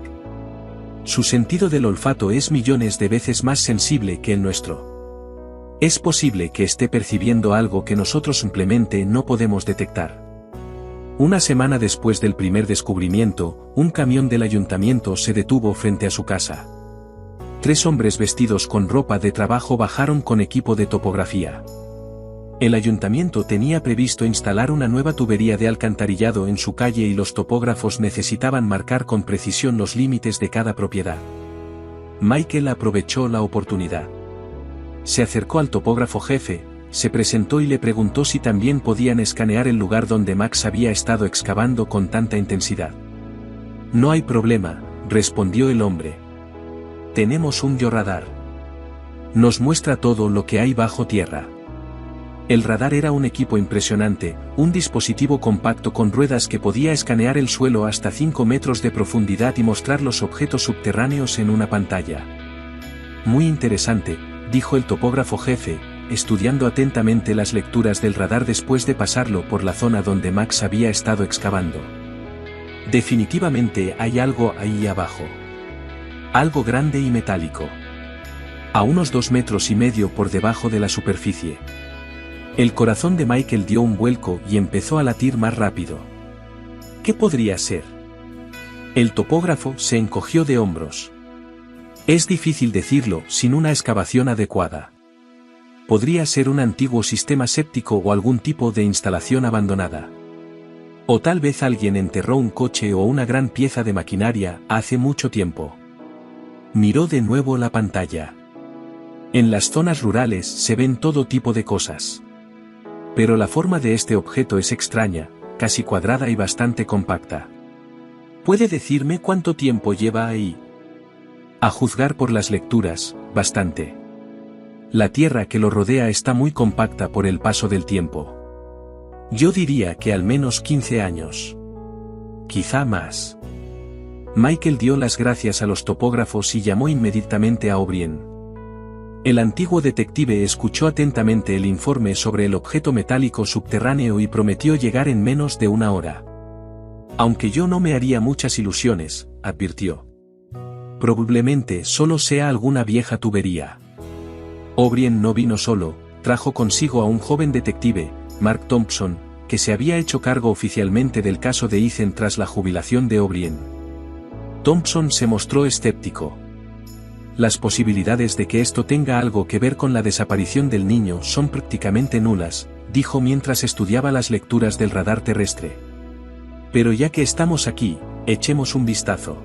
Su sentido del olfato es millones de veces más sensible que el nuestro. Es posible que esté percibiendo algo que nosotros simplemente no podemos detectar. Una semana después del primer descubrimiento, un camión del ayuntamiento se detuvo frente a su casa. 3 hombres vestidos con ropa de trabajo bajaron con equipo de topografía. El ayuntamiento tenía previsto instalar una nueva tubería de alcantarillado en su calle y los topógrafos necesitaban marcar con precisión los límites de cada propiedad. Michael aprovechó la oportunidad. Se acercó al topógrafo jefe, se presentó y le preguntó si también podían escanear el lugar donde Max había estado excavando con tanta intensidad. No hay problema, respondió el hombre. Tenemos un georradar. Nos muestra todo lo que hay bajo tierra. El radar era un equipo impresionante, un dispositivo compacto con ruedas que podía escanear el suelo hasta 5 metros de profundidad y mostrar los objetos subterráneos en una pantalla. Muy interesante, dijo el topógrafo jefe, estudiando atentamente las lecturas del radar después de pasarlo por la zona donde Max había estado excavando. Definitivamente hay algo ahí abajo. Algo grande y metálico. A unos 2,5 metros por debajo de la superficie. El corazón de Michael dio un vuelco y empezó a latir más rápido. ¿Qué podría ser? El topógrafo se encogió de hombros. Es difícil decirlo sin una excavación adecuada. Podría ser un antiguo sistema séptico o algún tipo de instalación abandonada. O tal vez alguien enterró un coche o una gran pieza de maquinaria hace mucho tiempo. Miró de nuevo la pantalla. En las zonas rurales se ven todo tipo de cosas. Pero la forma de este objeto es extraña, casi cuadrada y bastante compacta. ¿Puede decirme cuánto tiempo lleva ahí? A juzgar por las lecturas, bastante. La tierra que lo rodea está muy compacta por el paso del tiempo. Yo diría que al menos 15 años. Quizá más. Michael dio las gracias a los topógrafos y llamó inmediatamente a O'Brien. El antiguo detective escuchó atentamente el informe sobre el objeto metálico subterráneo y prometió llegar en menos de 1 hora. Aunque yo no me haría muchas ilusiones, advirtió. Probablemente solo sea alguna vieja tubería. O'Brien no vino solo, trajo consigo a un joven detective, Mark Thompson, que se había hecho cargo oficialmente del caso de Ethan tras la jubilación de O'Brien. Thompson se mostró escéptico. Las posibilidades de que esto tenga algo que ver con la desaparición del niño son prácticamente nulas, dijo mientras estudiaba las lecturas del radar terrestre. Pero ya que estamos aquí, echemos un vistazo.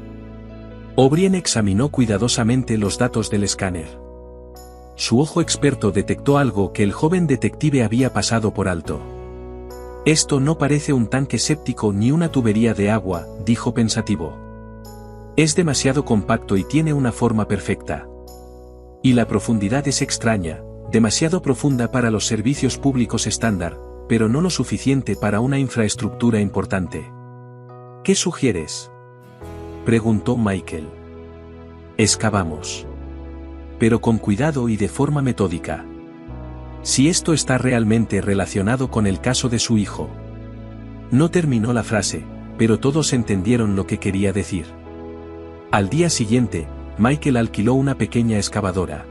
O'Brien examinó cuidadosamente los datos del escáner. Su ojo experto detectó algo que el joven detective había pasado por alto. Esto no parece un tanque séptico ni una tubería de agua, dijo pensativo. Es demasiado compacto y tiene una forma perfecta. Y la profundidad es extraña, demasiado profunda para los servicios públicos estándar, pero no lo suficiente para una infraestructura importante. ¿Qué sugieres?, preguntó Michael. Excavamos. Pero con cuidado y de forma metódica. Si esto está realmente relacionado con el caso de su hijo. No terminó la frase, pero todos entendieron lo que quería decir. Al día siguiente, Michael alquiló una pequeña excavadora.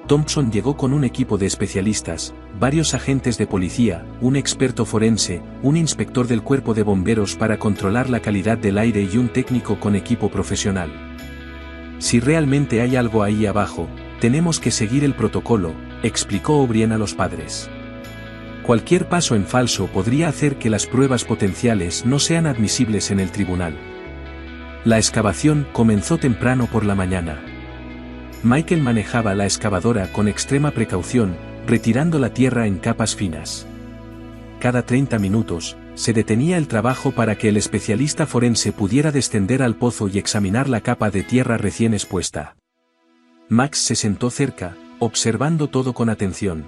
Thompson llegó con un equipo de especialistas, varios agentes de policía, un experto forense, un inspector del cuerpo de bomberos para controlar la calidad del aire y un técnico con equipo profesional. Si realmente hay algo ahí abajo, tenemos que seguir el protocolo, explicó O'Brien a los padres. Cualquier paso en falso podría hacer que las pruebas potenciales no sean admisibles en el tribunal. La excavación comenzó temprano por la mañana. Michael manejaba la excavadora con extrema precaución, retirando la tierra en capas finas. Cada 30 minutos, se detenía el trabajo para que el especialista forense pudiera descender al pozo y examinar la capa de tierra recién expuesta. Max se sentó cerca, observando todo con atención.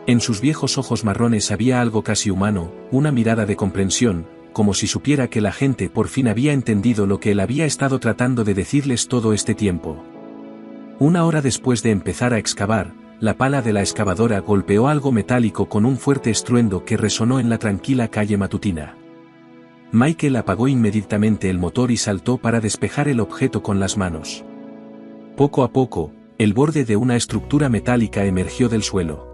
En sus viejos ojos marrones había algo casi humano, una mirada de comprensión, como si supiera que la gente por fin había entendido lo que él había estado tratando de decirles todo este tiempo. 1 hora después de empezar a excavar, la pala de la excavadora golpeó algo metálico con un fuerte estruendo que resonó en la tranquila calle matutina. Michael apagó inmediatamente el motor y saltó para despejar el objeto con las manos. Poco a poco, el borde de una estructura metálica emergió del suelo.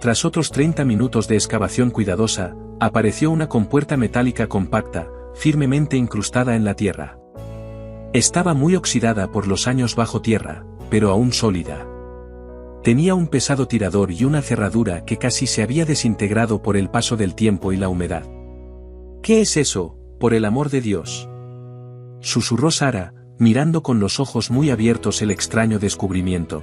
Tras otros 30 minutos de excavación cuidadosa, apareció una compuerta metálica compacta, firmemente incrustada en la tierra. Estaba muy oxidada por los años bajo tierra, pero aún sólida. Tenía un pesado tirador y una cerradura que casi se había desintegrado por el paso del tiempo y la humedad. «¿Qué es eso, por el amor de Dios?», susurró Sarah, mirando con los ojos muy abiertos el extraño descubrimiento.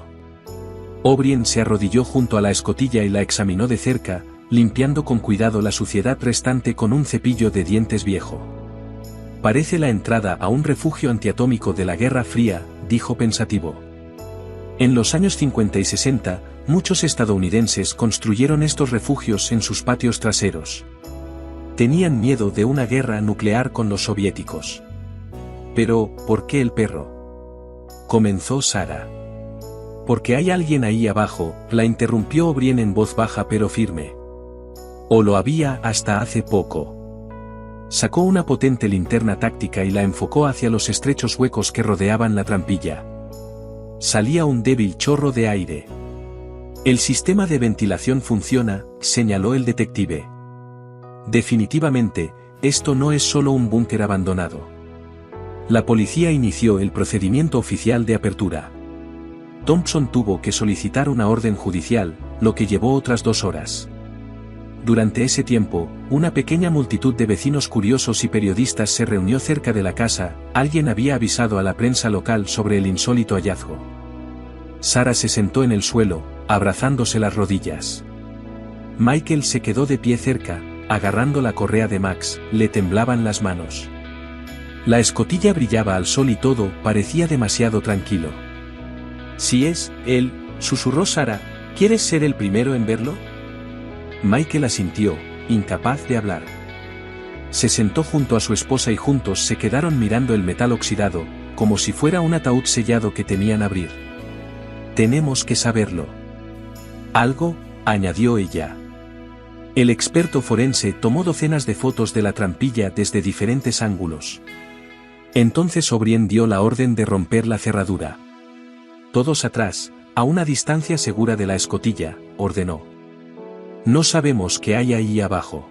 O'Brien se arrodilló junto a la escotilla y la examinó de cerca, limpiando con cuidado la suciedad restante con un cepillo de dientes viejo. «Parece la entrada a un refugio antiatómico de la Guerra Fría», dijo pensativo. En los años 50 y 60, muchos estadounidenses construyeron estos refugios en sus patios traseros. Tenían miedo de una guerra nuclear con los soviéticos. «Pero, ¿por qué el perro?», comenzó Sarah. «Porque hay alguien ahí abajo», la interrumpió O'Brien en voz baja pero firme. «O lo había hasta hace poco». Sacó una potente linterna táctica y la enfocó hacia los estrechos huecos que rodeaban la trampilla. Salía un débil chorro de aire. «El sistema de ventilación funciona», señaló el detective. «Definitivamente, esto no es solo un búnker abandonado». La policía inició el procedimiento oficial de apertura. Thompson tuvo que solicitar una orden judicial, lo que llevó otras 2 horas. Durante ese tiempo, una pequeña multitud de vecinos curiosos y periodistas se reunió cerca de la casa. Alguien había avisado a la prensa local sobre el insólito hallazgo. Sarah se sentó en el suelo, abrazándose las rodillas. Michael se quedó de pie cerca, agarrando la correa de Max, le temblaban las manos. La escotilla brillaba al sol y todo parecía demasiado tranquilo. «Si es él», susurró Sarah, «¿quieres ser el primero en verlo?». Michael asintió, incapaz de hablar. Se sentó junto a su esposa y juntos se quedaron mirando el metal oxidado, como si fuera un ataúd sellado que temían abrir. «Tenemos que saberlo». «Algo», añadió ella. El experto forense tomó docenas de fotos de la trampilla desde diferentes ángulos. Entonces O'Brien dio la orden de romper la cerradura. «Todos atrás, a una distancia segura de la escotilla», ordenó. «No sabemos qué hay ahí abajo».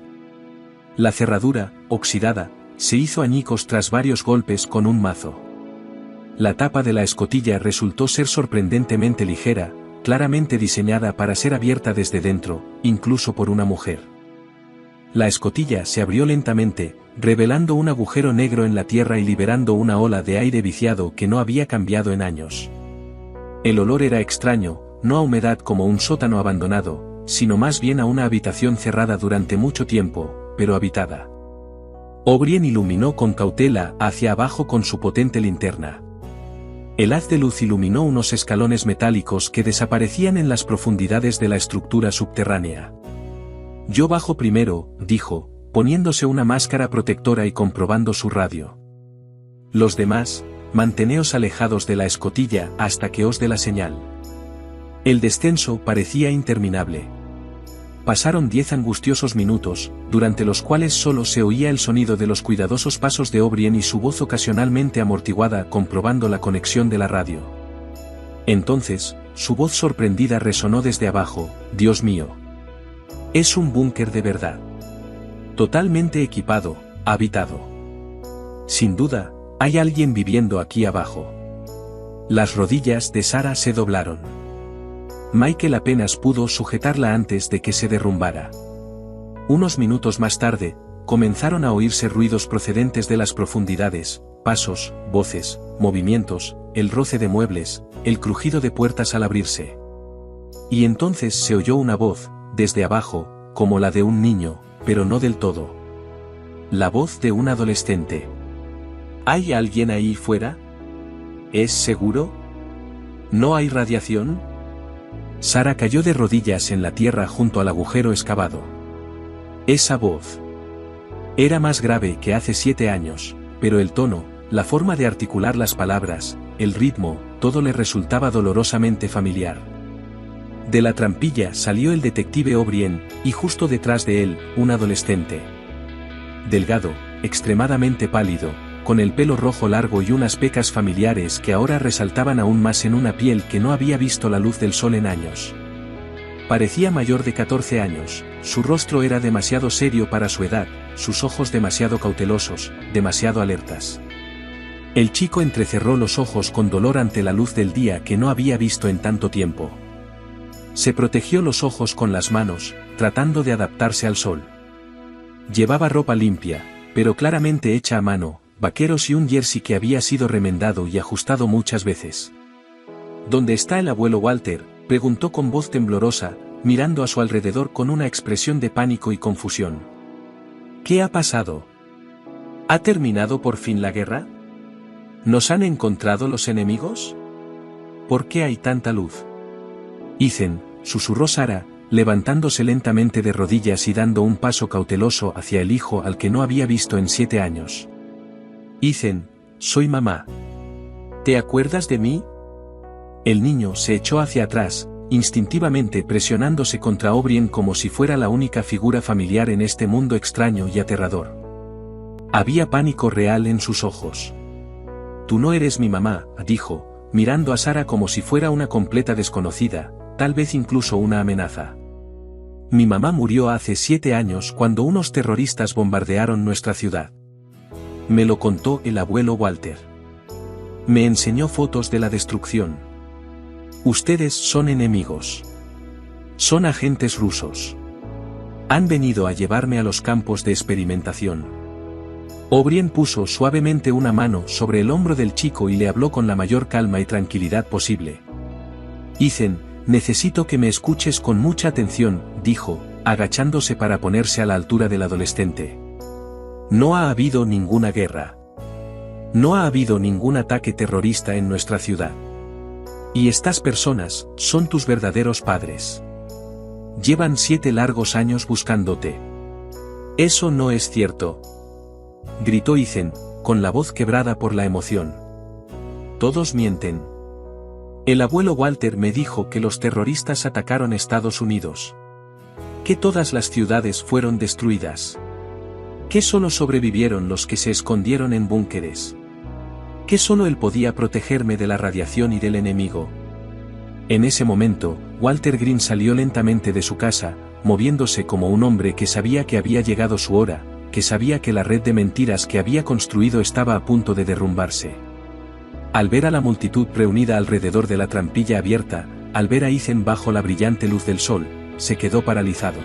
La cerradura, oxidada, se hizo añicos tras varios golpes con un mazo. La tapa de la escotilla resultó ser sorprendentemente ligera, claramente diseñada para ser abierta desde dentro, incluso por una mujer. La escotilla se abrió lentamente, revelando un agujero negro en la tierra y liberando una ola de aire viciado que no había cambiado en años. El olor era extraño, no a humedad como un sótano abandonado, sino más bien a una habitación cerrada durante mucho tiempo, pero habitada. O'Brien iluminó con cautela hacia abajo con su potente linterna. El haz de luz iluminó unos escalones metálicos que desaparecían en las profundidades de la estructura subterránea. «Yo bajo primero», dijo, poniéndose una máscara protectora y comprobando su radio. «Los demás, manteneos alejados de la escotilla hasta que os dé la señal». El descenso parecía interminable. Pasaron 10 angustiosos minutos, durante los cuales solo se oía el sonido de los cuidadosos pasos de O'Brien y su voz ocasionalmente amortiguada comprobando la conexión de la radio. Entonces, su voz sorprendida resonó desde abajo: «Dios mío. Es un búnker de verdad. Totalmente equipado, habitado. Sin duda, hay alguien viviendo aquí abajo». Las rodillas de Sarah se doblaron. Michael apenas pudo sujetarla antes de que se derrumbara. Unos minutos más tarde, comenzaron a oírse ruidos procedentes de las profundidades, pasos, voces, movimientos, el roce de muebles, el crujido de puertas al abrirse. Y entonces se oyó una voz, desde abajo, como la de un niño, pero no del todo. La voz de un adolescente. «¿Hay alguien ahí fuera? ¿Es seguro? ¿No hay radiación?». Sarah cayó de rodillas en la tierra junto al agujero excavado. Esa voz era más grave que hace 7 años, pero el tono, la forma de articular las palabras, el ritmo, todo le resultaba dolorosamente familiar. De la trampilla salió el detective O'Brien, y justo detrás de él, un adolescente. Delgado, extremadamente pálido, con el pelo rojo largo y unas pecas familiares que ahora resaltaban aún más en una piel que no había visto la luz del sol en años. Parecía mayor de 14 años, su rostro era demasiado serio para su edad, sus ojos demasiado cautelosos, demasiado alertas. El chico entrecerró los ojos con dolor ante la luz del día que no había visto en tanto tiempo. Se protegió los ojos con las manos, tratando de adaptarse al sol. Llevaba ropa limpia, pero claramente hecha a mano, vaqueros y un jersey que había sido remendado y ajustado muchas veces. ¿Dónde está el abuelo Walter?, preguntó con voz temblorosa, mirando a su alrededor con una expresión de pánico y confusión. ¿Qué ha pasado? ¿Ha terminado por fin la guerra? ¿Nos han encontrado los enemigos? ¿Por qué hay tanta luz? Ethan, susurró Sara, levantándose lentamente de rodillas y dando un paso cauteloso hacia el hijo al que no había visto en 7 años. Ethan, soy mamá. ¿Te acuerdas de mí? El niño se echó hacia atrás, instintivamente presionándose contra O'Brien como si fuera la única figura familiar en este mundo extraño y aterrador. Había pánico real en sus ojos. Tú no eres mi mamá, dijo, mirando a Sara como si fuera una completa desconocida, tal vez incluso una amenaza. Mi mamá murió hace 7 años cuando unos terroristas bombardearon nuestra ciudad. Me lo contó el abuelo Walter. Me enseñó fotos de la destrucción. Ustedes son enemigos. Son agentes rusos. Han venido a llevarme a los campos de experimentación. O'Brien puso suavemente una mano sobre el hombro del chico y le habló con la mayor calma y tranquilidad posible. Ethan, necesito que me escuches con mucha atención, dijo, agachándose para ponerse a la altura del adolescente. No ha habido ninguna guerra. No ha habido ningún ataque terrorista en nuestra ciudad. Y estas personas son tus verdaderos padres. Llevan 7 largos años buscándote. Eso no es cierto, gritó Ethan, con la voz quebrada por la emoción. Todos mienten. El abuelo Walter me dijo que los terroristas atacaron Estados Unidos. Que todas las ciudades fueron destruidas. Que solo sobrevivieron los que se escondieron en búnkeres. Que solo él podía protegerme de la radiación y del enemigo. En ese momento, Walter Green salió lentamente de su casa, moviéndose como un hombre que sabía que había llegado su hora, que sabía que la red de mentiras que había construido estaba a punto de derrumbarse. Al ver a la multitud reunida alrededor de la trampilla abierta, al ver a Ethan bajo la brillante luz del sol, se quedó paralizado.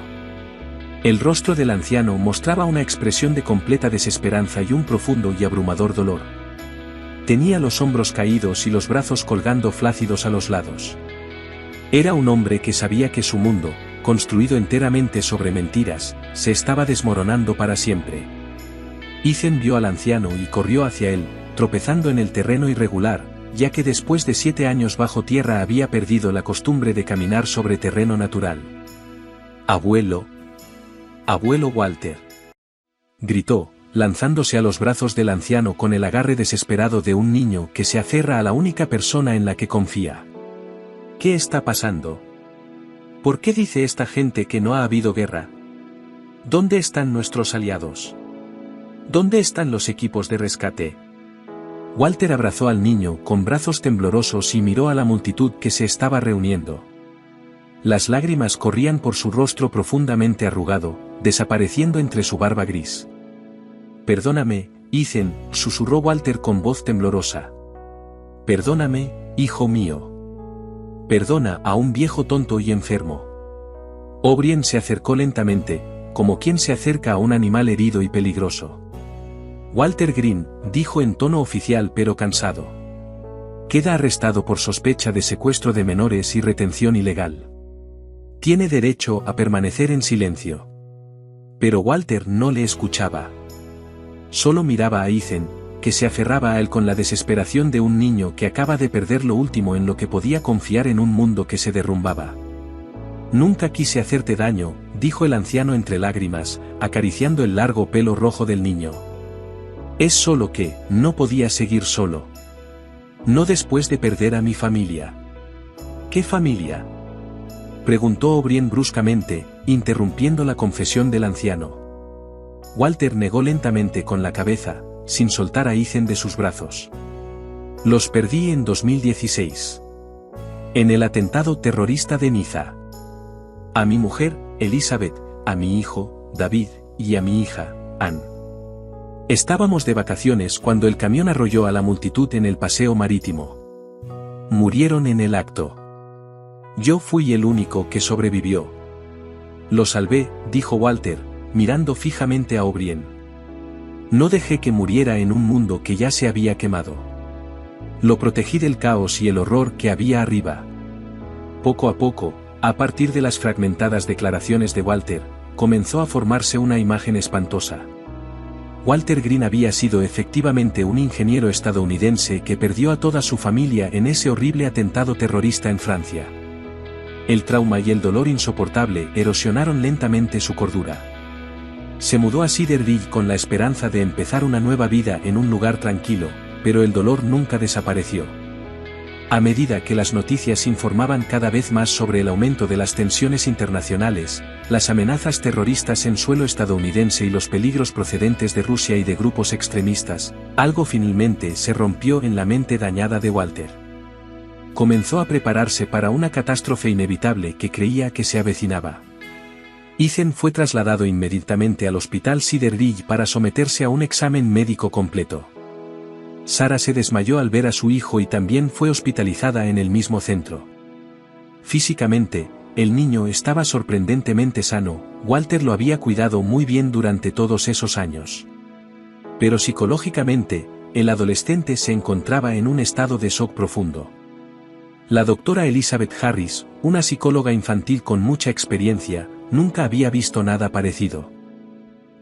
El rostro del anciano mostraba una expresión de completa desesperanza y un profundo y abrumador dolor. Tenía los hombros caídos y los brazos colgando flácidos a los lados. Era un hombre que sabía que su mundo, construido enteramente sobre mentiras, se estaba desmoronando para siempre. Ethan vio al anciano y corrió hacia él, tropezando en el terreno irregular, ya que después de 7 años bajo tierra había perdido la costumbre de caminar sobre terreno natural. «Abuelo. Abuelo Walter», gritó, lanzándose a los brazos del anciano con el agarre desesperado de un niño que se aferra a la única persona en la que confía. «¿Qué está pasando? ¿Por qué dice esta gente que no ha habido guerra? ¿Dónde están nuestros aliados? ¿Dónde están los equipos de rescate?» Walter abrazó al niño con brazos temblorosos y miró a la multitud que se estaba reuniendo. Las lágrimas corrían por su rostro profundamente arrugado, desapareciendo entre su barba gris. «Perdóname, Ethan», susurró Walter con voz temblorosa. «Perdóname, hijo mío. Perdona a un viejo tonto y enfermo». O'Brien se acercó lentamente, como quien se acerca a un animal herido y peligroso. «Walter Green», dijo en tono oficial pero cansado. «Queda arrestado por sospecha de secuestro de menores y retención ilegal. Tiene derecho a permanecer en silencio». Pero Walter no le escuchaba. Solo miraba a Ethan, que se aferraba a él con la desesperación de un niño que acaba de perder lo último en lo que podía confiar en un mundo que se derrumbaba. «Nunca quise hacerte daño», dijo el anciano entre lágrimas, acariciando el largo pelo rojo del niño. «Es solo que, no podía seguir solo. No después de perder a mi familia». «¿Qué familia?», preguntó O'Brien bruscamente, interrumpiendo la confesión del anciano. Walter negó lentamente con la cabeza, sin soltar a Ethan de sus brazos. Los perdí en 2016. En el atentado terrorista de Niza. A mi mujer, Elizabeth, a mi hijo, David, y a mi hija, Anne. Estábamos de vacaciones cuando el camión arrolló a la multitud en el paseo marítimo. Murieron en el acto. Yo fui el único que sobrevivió. Lo salvé, dijo Walter, mirando fijamente a O'Brien. No dejé que muriera en un mundo que ya se había quemado. Lo protegí del caos y el horror que había arriba. Poco a poco, a partir de las fragmentadas declaraciones de Walter, comenzó a formarse una imagen espantosa. Walter Green había sido efectivamente un ingeniero estadounidense que perdió a toda su familia en ese horrible atentado terrorista en Francia. El trauma y el dolor insoportable erosionaron lentamente su cordura. Se mudó a Cedarville con la esperanza de empezar una nueva vida en un lugar tranquilo, pero el dolor nunca desapareció. A medida que las noticias informaban cada vez más sobre el aumento de las tensiones internacionales, las amenazas terroristas en suelo estadounidense y los peligros procedentes de Rusia y de grupos extremistas, algo finalmente se rompió en la mente dañada de Walter. Comenzó a prepararse para una catástrofe inevitable que creía que se avecinaba. Ethan fue trasladado inmediatamente al hospital Cedarville para someterse a un examen médico completo. Sarah se desmayó al ver a su hijo y también fue hospitalizada en el mismo centro. Físicamente, el niño estaba sorprendentemente sano, Walter lo había cuidado muy bien durante todos esos años. Pero psicológicamente, el adolescente se encontraba en un estado de shock profundo. La doctora Elizabeth Harris, una psicóloga infantil con mucha experiencia, nunca había visto nada parecido.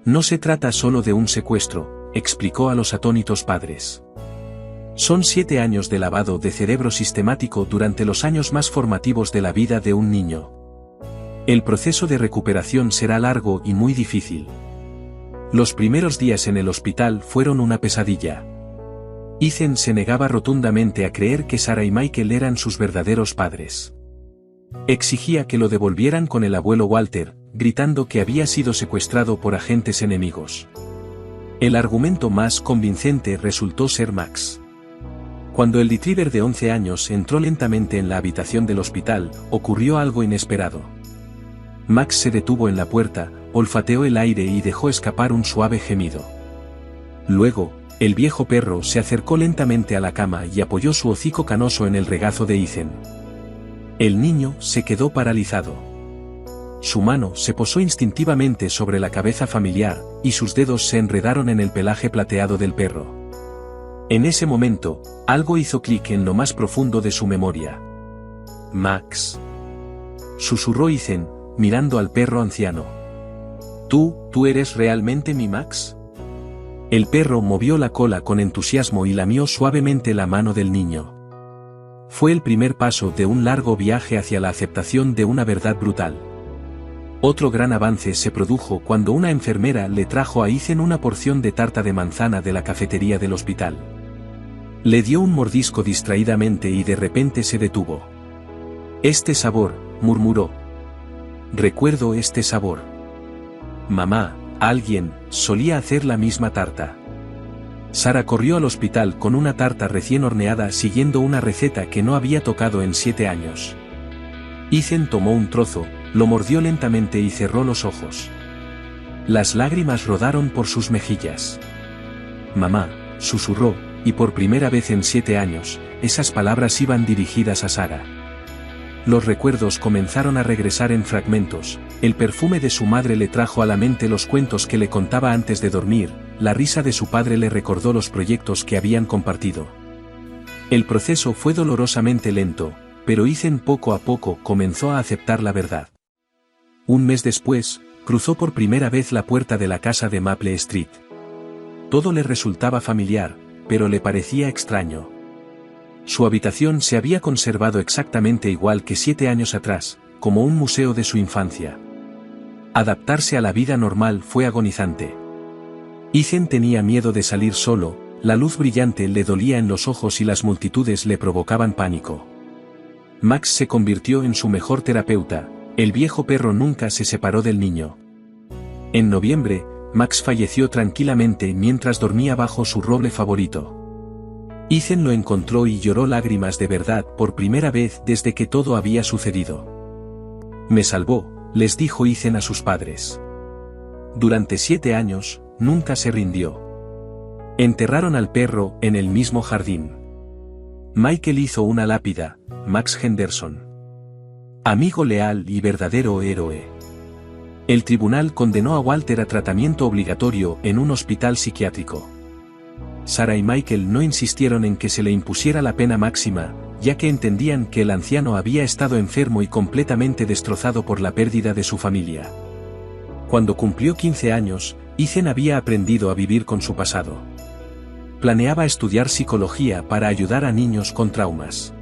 No se trata solo de un secuestro, explicó a los atónitos padres. Son 7 años de lavado de cerebro sistemático durante los años más formativos de la vida de un niño. El proceso de recuperación será largo y muy difícil. Los primeros días en el hospital fueron una pesadilla. Ethan se negaba rotundamente a creer que Sarah y Michael eran sus verdaderos padres. Exigía que lo devolvieran con el abuelo Walter, gritando que había sido secuestrado por agentes enemigos. El argumento más convincente resultó ser Max. Cuando el retriever de 11 años entró lentamente en la habitación del hospital, ocurrió algo inesperado. Max se detuvo en la puerta, olfateó el aire y dejó escapar un suave gemido. Luego, el viejo perro se acercó lentamente a la cama y apoyó su hocico canoso en el regazo de Ethan. El niño se quedó paralizado. Su mano se posó instintivamente sobre la cabeza familiar, y sus dedos se enredaron en el pelaje plateado del perro. En ese momento, algo hizo clic en lo más profundo de su memoria. Max. Susurró Ethan, mirando al perro anciano. ¿Tú eres realmente mi Max? El perro movió la cola con entusiasmo y lamió suavemente la mano del niño. Fue el primer paso de un largo viaje hacia la aceptación de una verdad brutal. Otro gran avance se produjo cuando una enfermera le trajo a Ethan una porción de tarta de manzana de la cafetería del hospital. Le dio un mordisco distraídamente y de repente se detuvo. «Este sabor», murmuró. «Recuerdo este sabor. Mamá, alguien solía hacer la misma tarta». Sarah corrió al hospital con una tarta recién horneada siguiendo una receta que no había tocado en 7 años. Ethan tomó un trozo, lo mordió lentamente y cerró los ojos. Las lágrimas rodaron por sus mejillas. «Mamá», susurró, y por primera vez en 7 años, esas palabras iban dirigidas a Sarah. Los recuerdos comenzaron a regresar en fragmentos, el perfume de su madre le trajo a la mente los cuentos que le contaba antes de dormir, la risa de su padre le recordó los proyectos que habían compartido. El proceso fue dolorosamente lento, pero Ethan poco a poco comenzó a aceptar la verdad. Un mes después, cruzó por primera vez la puerta de la casa de Maple Street. Todo le resultaba familiar, pero le parecía extraño. Su habitación se había conservado exactamente igual que 7 años atrás, como un museo de su infancia. Adaptarse a la vida normal fue agonizante. Ethan tenía miedo de salir solo, la luz brillante le dolía en los ojos y las multitudes le provocaban pánico. Max se convirtió en su mejor terapeuta, el viejo perro nunca se separó del niño. En noviembre, Max falleció tranquilamente mientras dormía bajo su roble favorito. Ethan lo encontró y lloró lágrimas de verdad por primera vez desde que todo había sucedido. Me salvó, les dijo Ethan a sus padres. Durante 7 años, nunca se rindió. Enterraron al perro en el mismo jardín. Michael hizo una lápida, Max Henderson. Amigo leal y verdadero héroe. El tribunal condenó a Walter a tratamiento obligatorio en un hospital psiquiátrico. Sarah y Michael no insistieron en que se le impusiera la pena máxima, ya que entendían que el anciano había estado enfermo y completamente destrozado por la pérdida de su familia. Cuando cumplió 15 años, Ethan había aprendido a vivir con su pasado. Planeaba estudiar psicología para ayudar a niños con traumas.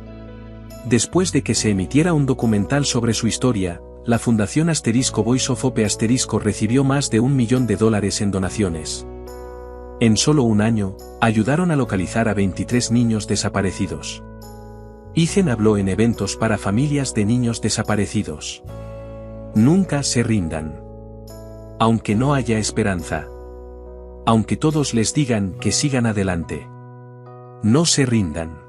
Después de que se emitiera un documental sobre su historia, la Fundación Voice of Hope recibió más de $1 millón en donaciones. En solo un año, ayudaron a localizar a 23 niños desaparecidos. Ethan habló en eventos para familias de niños desaparecidos. Nunca se rindan. Aunque no haya esperanza. Aunque todos les digan que sigan adelante. No se rindan.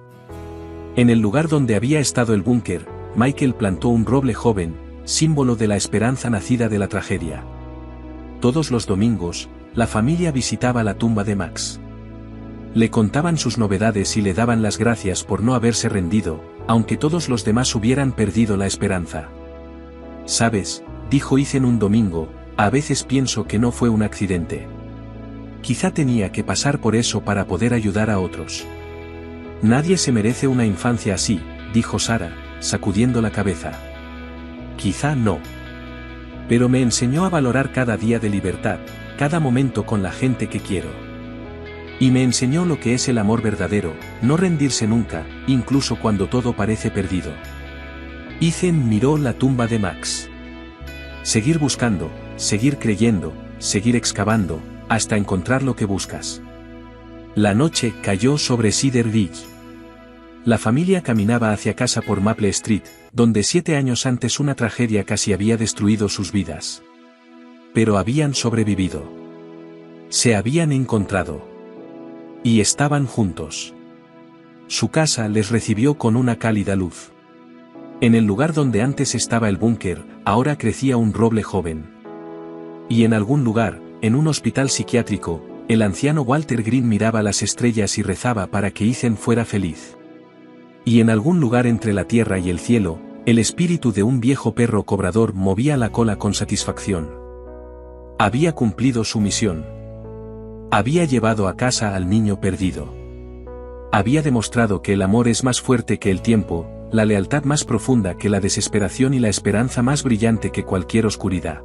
En el lugar donde había estado el búnker, Michael plantó un roble joven, símbolo de la esperanza nacida de la tragedia. Todos los domingos, la familia visitaba la tumba de Max. Le contaban sus novedades y le daban las gracias por no haberse rendido, aunque todos los demás hubieran perdido la esperanza. ¿Sabes?, dijo Ethan un domingo, a veces pienso que no fue un accidente. Quizá tenía que pasar por eso para poder ayudar a otros. Nadie se merece una infancia así, dijo Sarah, sacudiendo la cabeza. Quizá no. Pero me enseñó a valorar cada día de libertad, cada momento con la gente que quiero. Y me enseñó lo que es el amor verdadero, no rendirse nunca, incluso cuando todo parece perdido. Ethan miró la tumba de Max. Seguir buscando, seguir creyendo, seguir excavando, hasta encontrar lo que buscas. La noche cayó sobre Cedar Ridge. La familia caminaba hacia casa por Maple Street, donde 7 años antes una tragedia casi había destruido sus vidas. Pero habían sobrevivido. Se habían encontrado. Y estaban juntos. Su casa les recibió con una cálida luz. En el lugar donde antes estaba el búnker, ahora crecía un roble joven. Y en algún lugar, en un hospital psiquiátrico, el anciano Walter Green miraba las estrellas y rezaba para que Ethan fuera feliz. Y en algún lugar entre la tierra y el cielo, el espíritu de un viejo perro cobrador movía la cola con satisfacción. Había cumplido su misión. Había llevado a casa al niño perdido. Había demostrado que el amor es más fuerte que el tiempo, la lealtad más profunda que la desesperación y la esperanza más brillante que cualquier oscuridad.